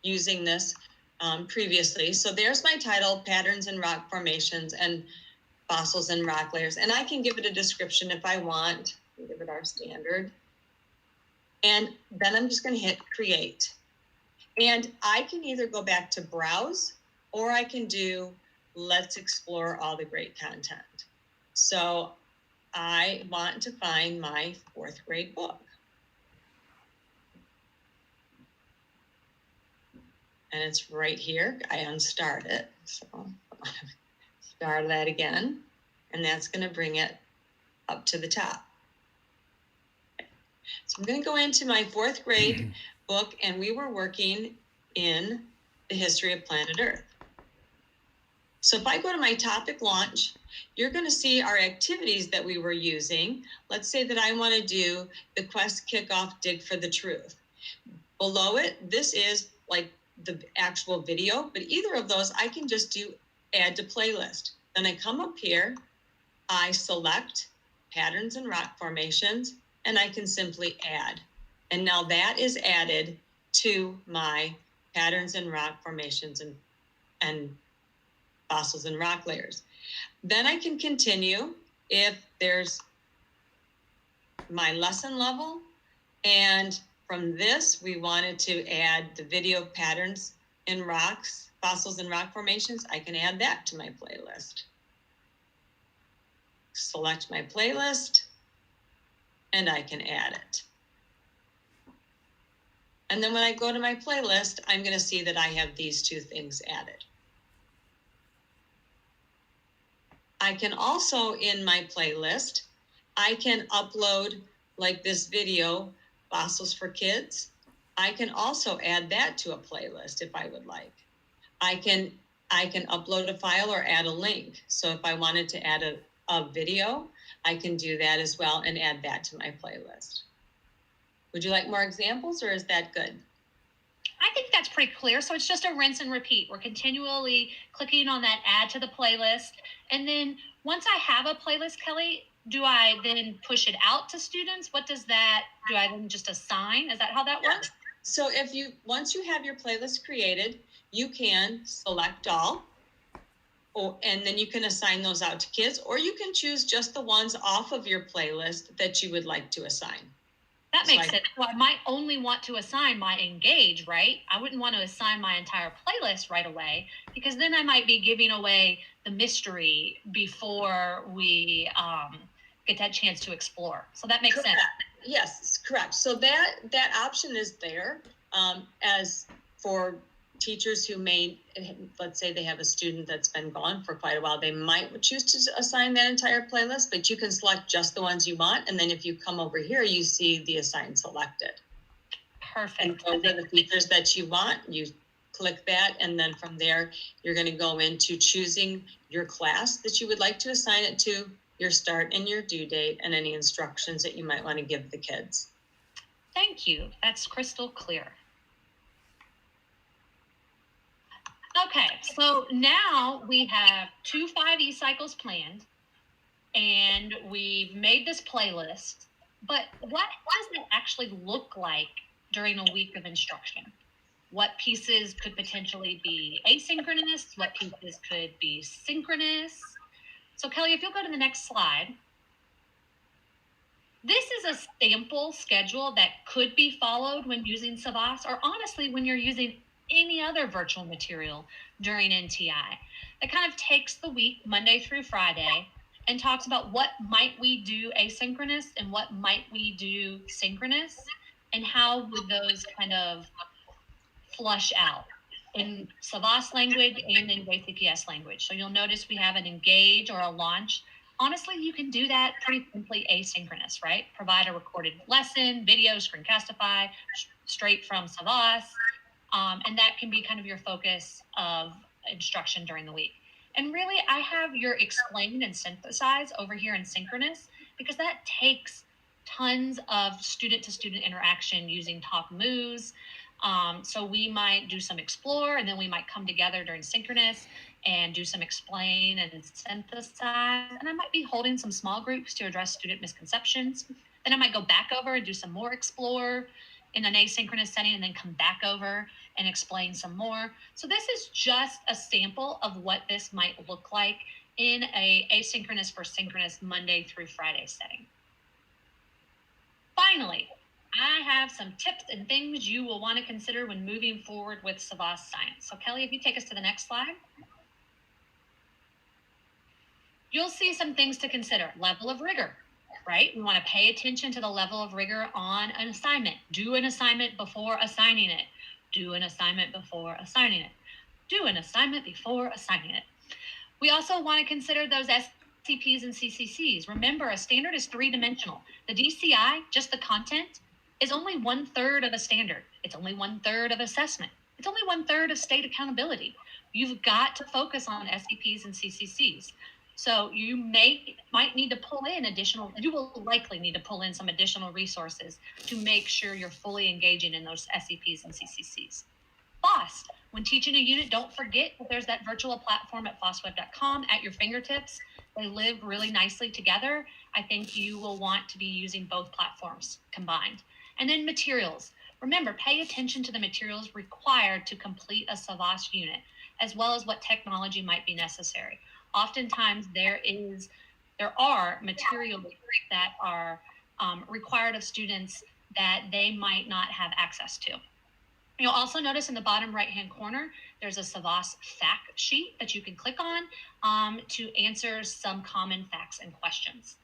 using this previously. So there's my title, patterns in rock formations and fossils and rock layers, and I can give it a description if I want. Give it our standard. And then I'm just going to hit create. And I can either go back to browse, or I can do let's explore all the great content. So I want to find my 4th grade book. And it's right here. I unstarred it. So start that again. And that's going to bring it up to the top. So I'm going to go into my 4th grade book, and we were working in the history of planet Earth. So if I go to my topic launch, you're going to see our activities that we were using. Let's say that I want to do the quest kickoff dig for the truth. Below it, this is like the actual video, but either of those I can just do add to playlist. Then I come up here, I select patterns and rock formations, and I can simply add. And now that is added to my patterns and rock formations and fossils and rock layers. Then I can continue if there's my lesson level, and from this we wanted to add the video patterns in rocks, fossils and rock formations, I can add that to my playlist. Select my playlist, and I can add it. And then when I go to my playlist, I'm going to see that I have these 2 things added. I can also, in my playlist, I can upload like this video, Fossils for Kids. I can also add that to a playlist if I would like. I can upload a file or add a link. So if I wanted to add a video, I can do that as well and add that to my playlist. Would you like more examples, or is that good? I think that's pretty clear. So it's just a rinse and repeat. We're continually clicking on that add to the playlist. And then once I have a playlist, Kelly, do I then push it out to students? What does that, do I then just assign? Is that how that works? So once you have your playlist created, you can select all, and then you can assign those out to kids, or you can choose just the ones off of your playlist that you would like to assign. That makes sense. So I might only want to assign my engage, right? I wouldn't want to assign my entire playlist right away, because then I might be giving away the mystery before we get that chance to explore. So that makes sense. Yes, correct. So that option is there, as for teachers who may, let's say they have a student that's been gone for quite a while, they might choose to assign that entire playlist, but you can select just the ones you want. And then if you come over here, you see the assign selected. Perfect. And those are the features that you want. You click that, and then from there, you're going to go into choosing your class that you would like to assign it to, your start and your due date, and any instructions that you might want to give the kids. Thank you. That's crystal clear. Okay, so now we have 2 5E cycles planned, and we've made this playlist, but what does it actually look like during a week of instruction? What pieces could potentially be asynchronous? What pieces could be synchronous? So Kelly, if you'll go to the next slide. This is a sample schedule that could be followed when using SAVVAS, or honestly, when you're using any other virtual material during NTI. That kind of takes the week, Monday through Friday, and talks about what might we do asynchronous and what might we do synchronous, and how would those kind of flush out in SAVVAS language and in JCPS language. So you'll notice we have an engage or a launch. Honestly, you can do that pretty simply asynchronous, right? Provide a recorded lesson, video, Screencastify, straight from SAVVAS. And that can be kind of your focus of instruction during the week. And really, I have your explain and synthesize over here in synchronous, because that takes tons of student-to-student interaction using talk moves. So we might do some explore, and then we might come together during synchronous and do some explain and synthesize. And I might be holding some small groups to address student misconceptions. Then I might go back over and do some more explore in an asynchronous setting, and then come back over and explain some more. So this is just a sample of what this might look like in a asynchronous for synchronous Monday through Friday setting. Finally, I have some tips and things you will want to consider when moving forward with SAVVAS Science. So Kelly, if you take us to the next slide. You'll see some things to consider. Level of rigor, right? We want to pay attention to the level of rigor on an assignment. Do an assignment before assigning it. Do an assignment before assigning it. Do an assignment before assigning it. We also want to consider those SCPs and CCCs. Remember, a standard is 3-dimensional. The DCI, just the content, is only 1/3 of a standard. It's only 1/3 of assessment. It's only 1/3 of state accountability. You've got to focus on SCPs and CCCs. So you might need to pull in you will likely need to pull in some additional resources to make sure you're fully engaging in those SCPs and CCCs. FOSS, when teaching a unit, don't forget that there's that virtual platform at fossweb.com at your fingertips. They live really nicely together. I think you will want to be using both platforms combined. And then materials. Remember, pay attention to the materials required to complete a SAVVAS unit, as well as what technology might be necessary. Oftentimes there are materials that are required of students that they might not have access to. You'll also notice in the bottom right-hand corner, there's a SAVVAS fact sheet that you can click on to answer some common facts and questions.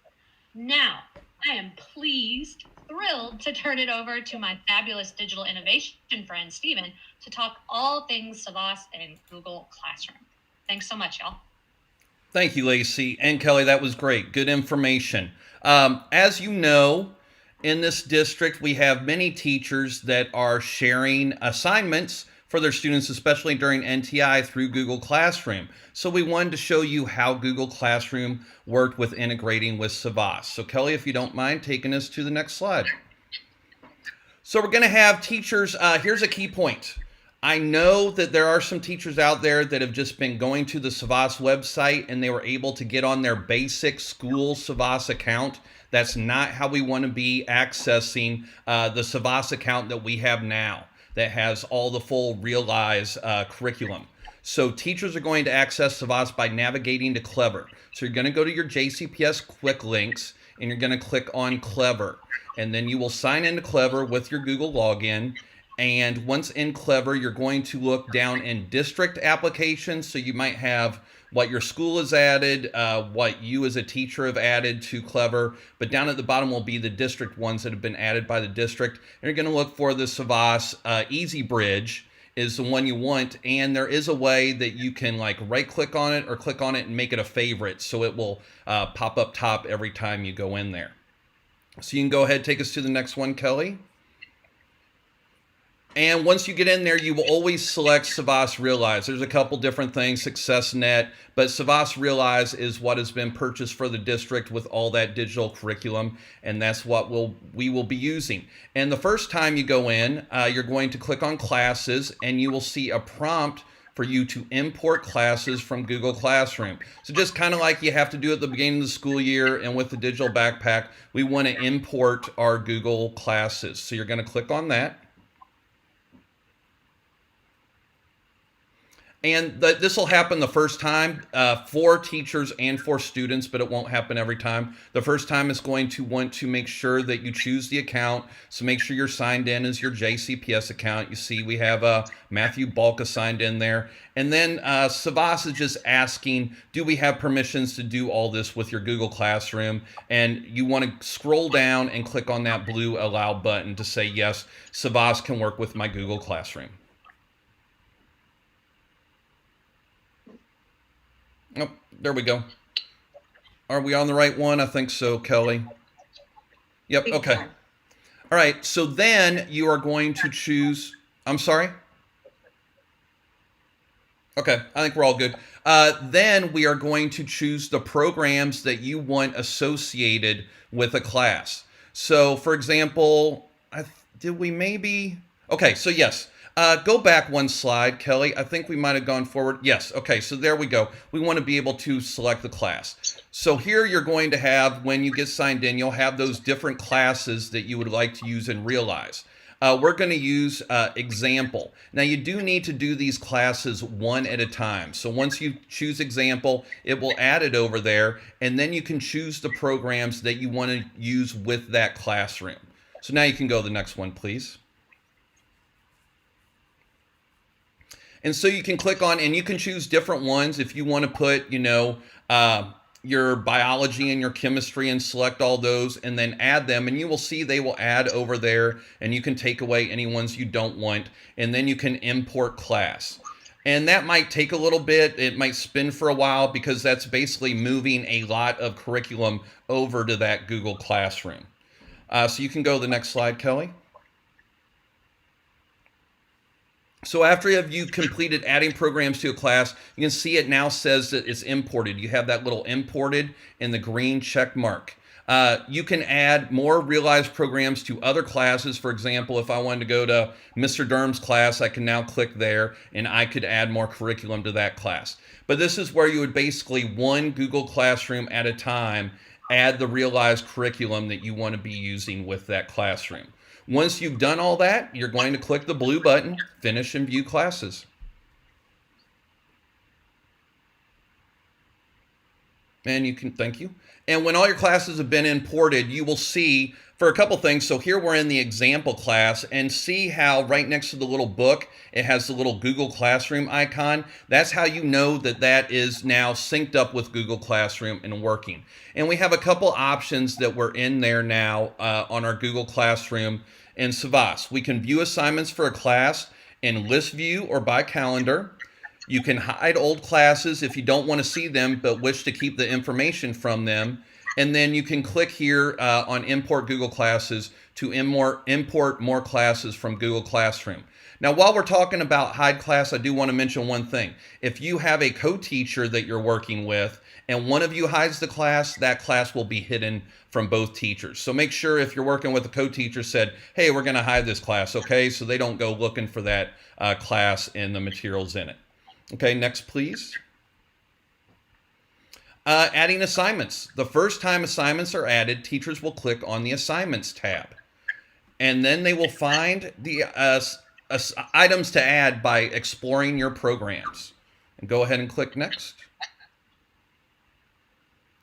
Now, I am thrilled to turn it over to my fabulous digital innovation friend, Steven, to talk all things SAVVAS and Google Classroom. Thanks so much, y'all. Thank you, Lacey and Kelly. That was great. Good information. As you know, in this district, we have many teachers that are sharing assignments for their students, especially during NTI through Google Classroom. So we wanted to show you how Google Classroom worked with integrating with SAVVAS. So Kelly, if you don't mind taking us to the next slide. So we're going to have teachers, here's a key point. I know that there are some teachers out there that have just been going to the SAVVAS website and they were able to get on their basic school SAVVAS account. That's not how we want to be accessing the SAVVAS account that we have now that has all the full Realize curriculum. So teachers are going to access SAVVAS by navigating to Clever. So you're going to go to your JCPS quick links and you're going to click on Clever. And then you will sign into Clever with your Google login. And once in Clever, you're going to look down in district applications. So you might have what your school has added, what you as a teacher have added to Clever. But down at the bottom will be the district ones that have been added by the district. And you're going to look for the SAVVAS Easy Bridge is the one you want. And there is a way that you can like right click on it or click on it and make it a favorite. So it will pop up top every time you go in there. So you can go ahead, take us to the next one, Kelly. And once you get in there, you will always select SAVVAS Realize. There's a couple different things, SuccessNet, but SAVVAS Realize is what has been purchased for the district with all that digital curriculum, and that's what we will be using. And the first time you go in, you're going to click on Classes, and you will see a prompt for you to import classes from Google Classroom. So just kind of like you have to do at the beginning of the school year and with the digital backpack, we want to import our Google classes. So you're going to click on that. And this will happen the first time for teachers and for students, but it won't happen every time. The first time is going to want to make sure that you choose the account. So make sure you're signed in as your JCPS account. You see we have Matthew Balka signed in there. And then SAVVAS is just asking, do we have permissions to do all this with your Google Classroom? And you want to scroll down and click on that blue Allow button to say, yes, SAVVAS can work with my Google Classroom. Oh, there we go. Are we on the right one? I think so, Kelly. Yep, okay. All right, so then you are going to choose, I'm sorry? Okay, I think we're all good. Then we are going to choose the programs that you want associated with a class. So for example, did we maybe, okay, so yes. Go back one slide, Kelly. I think we might have gone forward. Yes. Okay. So there we go. We want to be able to select the class. So here you're going to have, when you get signed in, you'll have those different classes that you would like to use and Realize. We're going to use Example. Now you do need to do these classes one at a time. So once you choose Example, it will add it over there, and then you can choose the programs that you want to use with that classroom. So now you can go to the next one, please. And so you can click on, and you can choose different ones if you want to put, you know, your biology and your chemistry and select all those and then add them. And you will see they will add over there, and you can take away any ones you don't want. And then you can import class. And that might take a little bit. It might spin for a while because that's basically moving a lot of curriculum over to that Google Classroom. So you can go to the next slide, Kelly. So after you've completed adding programs to a class, you can see it now says that it's imported. You have that little imported in the green check mark. You can add more Realize programs to other classes. For example, if I wanted to go to Mr. Durham's class, I can now click there and I could add more curriculum to that class. But this is where you would basically one Google Classroom at a time add the Realize curriculum that you want to be using with that classroom. Once you've done all that, you're going to click the blue button, Finish and View Classes. And you can, thank you. And when all your classes have been imported, you will see for a couple things. So here we're in the example class, and see how right next to the little book, it has the little Google Classroom icon. That's how you know that that is now synced up with Google Classroom and working. And we have a couple options that were in there now on our Google Classroom in SAVVAS. We can view assignments for a class in list view or by calendar. You can hide old classes if you don't want to see them but wish to keep the information from them. And then you can click here on Import Google Classes to import more classes from Google Classroom. Now, while we're talking about hide class, I do want to mention one thing. If you have a co-teacher that you're working with and one of you hides the class, that class will be hidden from both teachers. So make sure if you're working with a co-teacher said, hey, we're going to hide this class, okay? So they don't go looking for that class and the materials in it. Okay, next please. Adding assignments. The first time assignments are added, teachers will click on the Assignments tab. And then they will find the items to add by exploring your programs. And go ahead and click Next.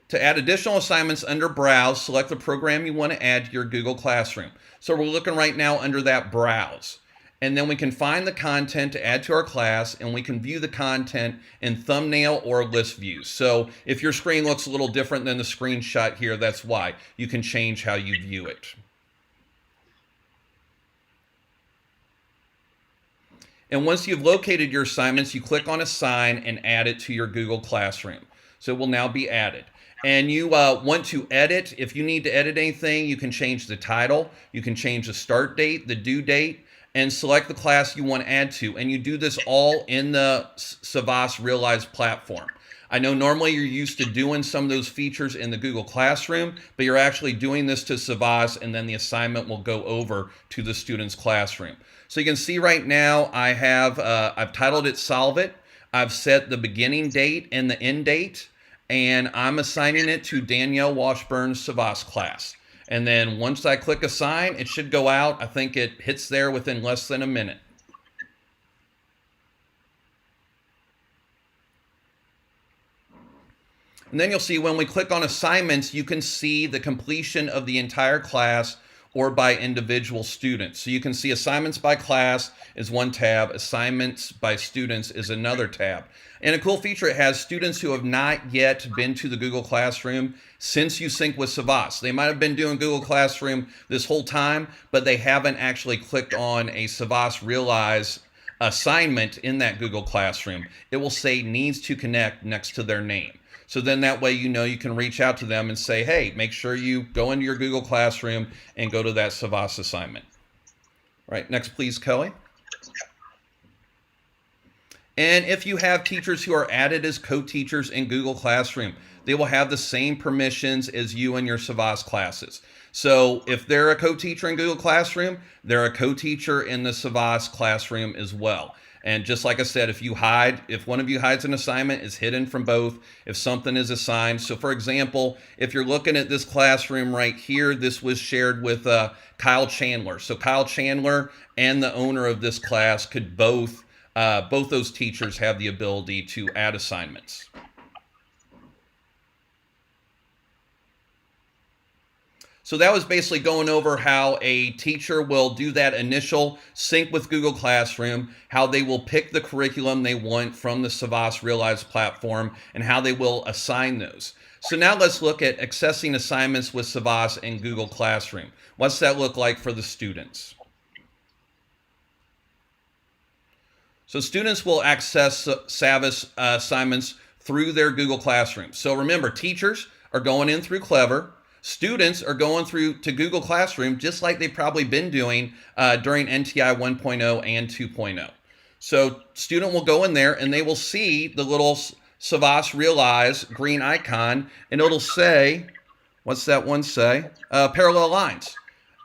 To add additional assignments under Browse, select the program you want to add to your Google Classroom. So we're looking right now under that Browse. And then we can find the content to add to our class, and we can view the content in thumbnail or list views. So if your screen looks a little different than the screenshot here, that's why. You can change how you view it. And once you've located your assignments, you click on Assign and add it to your Google Classroom. So it will now be added. And you want to edit. If you need to edit anything, you can change the title. You can change the start date, the due date, and select the class you want to add to. And you do this all in the SAVVAS Realize platform. I know normally you're used to doing some of those features in the Google Classroom, but you're actually doing this to SAVVAS, and then the assignment will go over to the student's classroom. So you can see right now I have, I've titled it Solve It. I've set the beginning date and the end date, and I'm assigning it to Danielle Washburn's SAVVAS class. And then once I click Assign, it should go out. I think it hits there within less than a minute. And then you'll see when we click on Assignments, you can see the completion of the entire class or by individual students. So you can see Assignments by Class is one tab, Assignments by Students is another tab. And a cool feature, it has students who have not yet been to the Google Classroom since you sync with SAVVAS. They might have been doing Google Classroom this whole time, but they haven't actually clicked on a SAVVAS Realize assignment in that Google Classroom. It will say needs to connect next to their name. So then that way you know you can reach out to them and say, hey, make sure you go into your Google Classroom and go to that SAVVAS assignment. All right, next please, Kelly. And if you have teachers who are added as co-teachers in Google Classroom, they will have the same permissions as you in your SAVVAS classes. So if they're a co-teacher in Google Classroom, they're a co-teacher in the SAVVAS classroom as well. And just like I said, if one of you hides an assignment, it's hidden from both. If something is assigned, so for example, if you're looking at this classroom right here, this was shared with Kyle Chandler. So Kyle Chandler and the owner of this class could both those teachers have the ability to add assignments. So that was basically going over how a teacher will do that initial sync with Google Classroom, how they will pick the curriculum they want from the SAVVAS Realize platform, and how they will assign those. So now let's look at accessing assignments with SAVVAS in Google Classroom. What's that look like for the students? So students will access SAVVAS assignments through their Google Classroom. So remember, teachers are going in through Clever. Students are going through to Google Classroom just like they've probably been doing during NTI 1.0 and 2.0. So student will go in there and they will see the little SAVVAS Realize green icon, and it'll say, what's that one say? Parallel lines.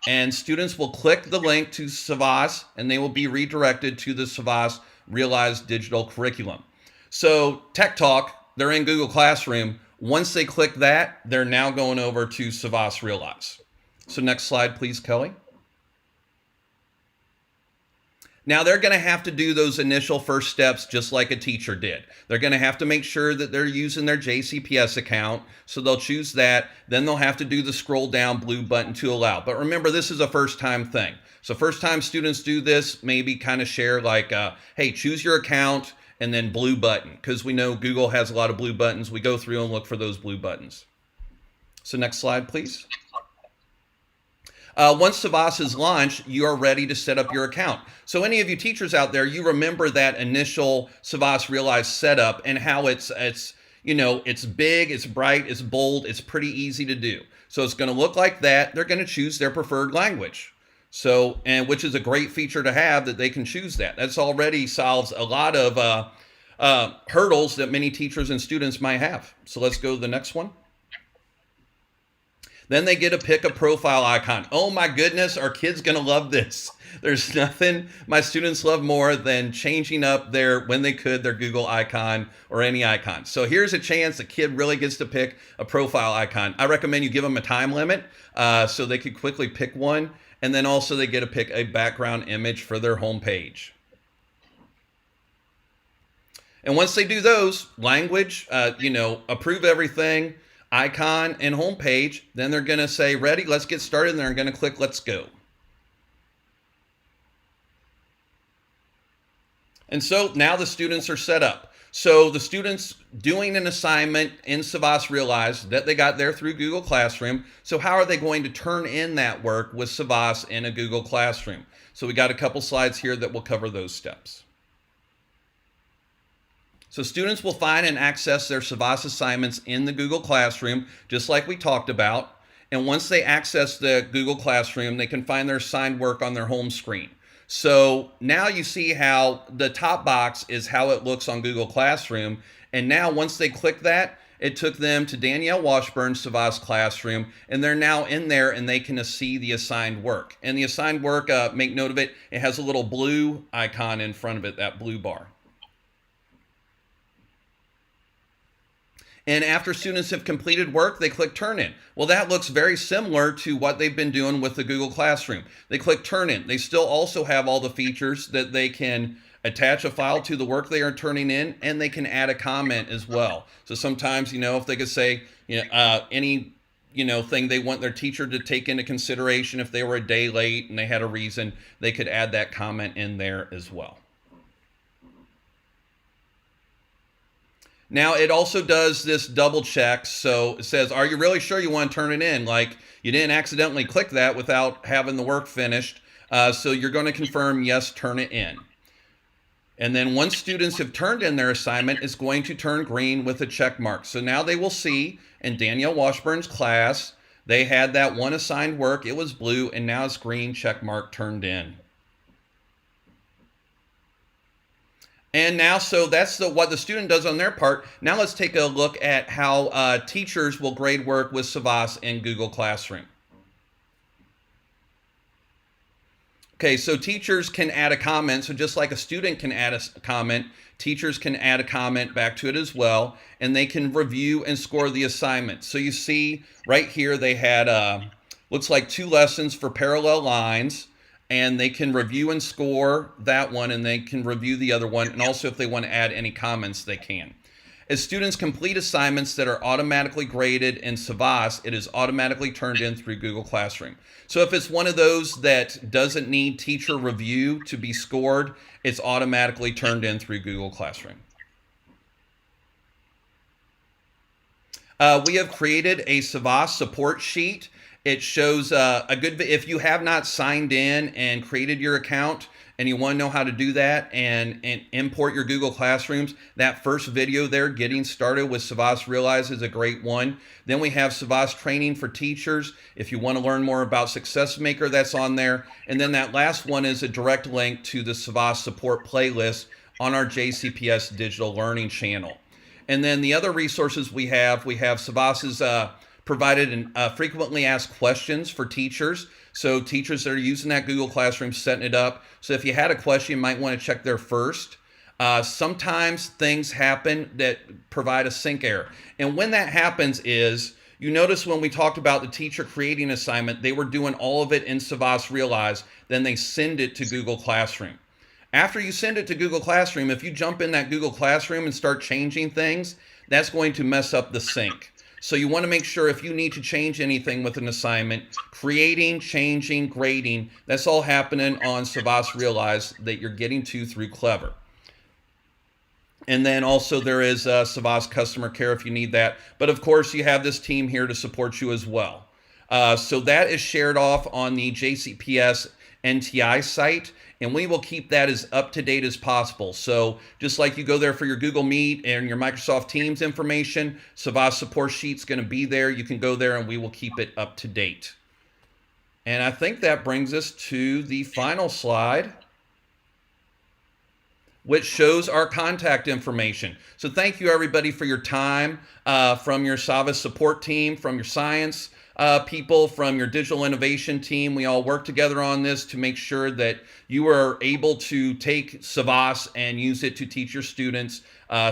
And students will click the link to SAVVAS and they will be redirected to the SAVVAS Realize digital curriculum. So Tech Talk, they're in Google Classroom. Once they click that, they're now going over to SAVVAS Realize. So next slide, please, Kelly. Now they're going to have to do those initial first steps just like a teacher did. They're going to have to make sure that they're using their JCPS account. So they'll choose that. Then they'll have to do the scroll down blue button to allow. But remember, this is a first time thing. So first time students do this, maybe kind of share like, hey, choose your account and then blue button, because we know Google has a lot of blue buttons. We go through and look for those blue buttons. So next slide, please. Once SAVVAS is launched, you are ready to set up your account. So any of you teachers out there, you remember that initial SAVVAS Realize setup and how it's big, it's bright, it's bold, it's pretty easy to do. So it's going to look like that. They're going to choose their preferred language. Which is a great feature to have, that they can choose that. That's already solves a lot of hurdles that many teachers and students might have. So let's go to the next one. Then they get to pick a profile icon. Oh my goodness, our kids gonna love this. There's nothing my students love more than changing up when they could, their Google icon or any icon. So here's a chance a kid really gets to pick a profile icon. I recommend you give them a time limit so they could quickly pick one. And then also they get to pick a background image for their home page. And once they do those, language, approve everything, icon, and home page, then they're going to say, ready, let's get started. And they're going to click, let's go. And so now the students are set up. So the students doing an assignment in SAVVAS realized that they got there through Google Classroom. So how are they going to turn in that work with SAVVAS in a Google Classroom? So we got a couple slides here that will cover those steps. So students will find and access their SAVVAS assignments in the Google Classroom, just like we talked about. And once they access the Google Classroom, they can find their assigned work on their home screen. So now you see how the top box is how it looks on Google Classroom. And now once they click that, it took them to Danielle Washburn's SAVVAS Classroom, and they're now in there and they can see the assigned work. And the assigned work, make note of it, it has a little blue icon in front of it, that blue bar. And after students have completed work, they click Turn In. Well, that looks very similar to what they've been doing with the Google Classroom. They click Turn In. They still also have all the features that they can attach a file to the work they are turning in, and they can add a comment as well. So sometimes, if they could say, any, thing they want their teacher to take into consideration, if they were a day late and they had a reason, they could add that comment in there as well. Now, it also does this double check. So it says, are you really sure you want to turn it in? Like, you didn't accidentally click that without having the work finished. So you're going to confirm, yes, turn it in. And then once students have turned in their assignment, it's going to turn green with a check mark. So now they will see in Danielle Washburn's class, they had that one assigned work. It was blue, and now it's green, check mark turned in. And now, so that's what the student does on their part. Now let's take a look at how teachers will grade work with SAVVAS in Google Classroom. Okay, so teachers can add a comment. So just like a student can add a comment, teachers can add a comment back to it as well, and they can review and score the assignment. So you see right here, they had, looks like 2 lessons for parallel lines. And they can review and score that one, and they can review the other one. And also if they want to add any comments, they can. As students complete assignments that are automatically graded in SAVVAS, it is automatically turned in through Google Classroom. So if it's one of those that doesn't need teacher review to be scored, it's automatically turned in through Google Classroom. We have created a SAVVAS support sheet. It shows if you have not signed in and created your account and you want to know how to do that and import your Google Classrooms, that first video there, Getting Started with SAVVAS Realize, is a great one. Then we have SAVVAS training for teachers. If you want to learn more about Success Maker, that's on there. And then that last one is a direct link to the SAVVAS support playlist on our JCPS Digital Learning channel. And then the other resources we have SAVVAS's provided frequently asked questions for teachers. So teachers that are using that Google Classroom, setting it up. So if you had a question, you might want to check there first. Sometimes things happen that provide a sync error. And when that happens is, you notice when we talked about the teacher creating an assignment, they were doing all of it in SAVVAS Realize, then they send it to Google Classroom. After you send it to Google Classroom, if you jump in that Google Classroom and start changing things, that's going to mess up the sync. So you want to make sure if you need to change anything with an assignment, creating, changing, grading, that's all happening on SAVVAS Realize that you're getting to through Clever. And then also there is SAVVAS Customer Care if you need that. But of course, you have this team here to support you as well. So that is shared off on the JCPS NTI site, and we will keep that as up to date as possible. So just like you go there for your Google Meet and your Microsoft Teams information, SAVVAS support sheet's going to be there. You can go there and we will keep it up to date. And I think that brings us to the final slide, which shows our contact information. So thank you everybody for your time, from your SAVVAS support team, from your science people, from your digital innovation team. We all work together on this to make sure that you are able to take SAVVAS and use it to teach your students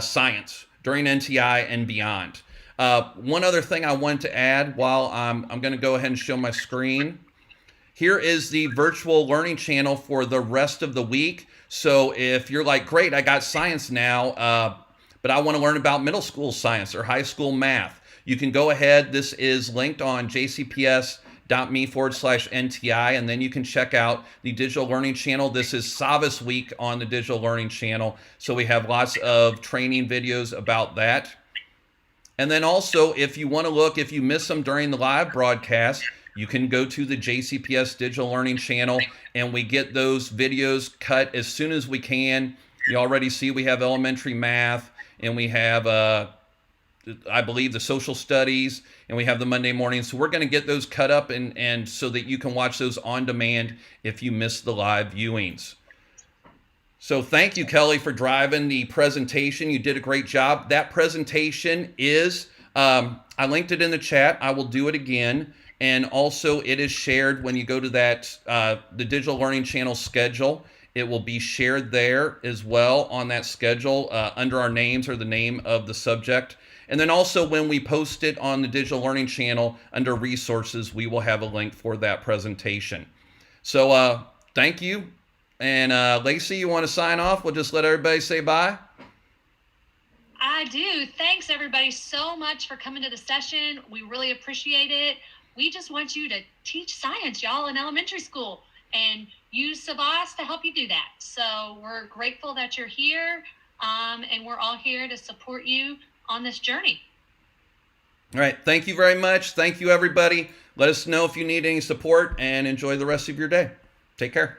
science during NTI and beyond. One other thing I want to add while I'm going to go ahead and show my screen. Here is the virtual learning channel for the rest of the week. So if you're like, great, I got science now, but I want to learn about middle school science or high school math, you can go ahead. This is linked on jcps.me/NTI, and then you can check out the digital learning channel. This is SAVVAS week on the digital learning channel. So we have lots of training videos about that. And then also, if you want to look, if you miss them during the live broadcast, you can go to the JCPS Digital Learning channel, and we get those videos cut as soon as we can. You already see we have elementary math, and we have, I believe, the social studies, and we have the Monday morning. So we're going to get those cut up and so that you can watch those on demand if you miss the live viewings. So thank you, Kelly, for driving the presentation. You did a great job. That presentation is, I linked it in the chat. I will do it again. And also it is shared when you go to that, the digital learning channel schedule. It will be shared there as well on that schedule under our names or the name of the subject. And then also when we post it on the digital learning channel under resources, we will have a link for that presentation. So thank you. And Lacey, you want to sign off? We'll just let everybody say bye. I do. Thanks everybody so much for coming to the session. We really appreciate it. We just want you to teach science, y'all, in elementary school, and use SAVVAS to help you do that. So we're grateful that you're here, and we're all here to support you on this journey. All right. Thank you very much. Thank you, everybody. Let us know if you need any support, and enjoy the rest of your day. Take care.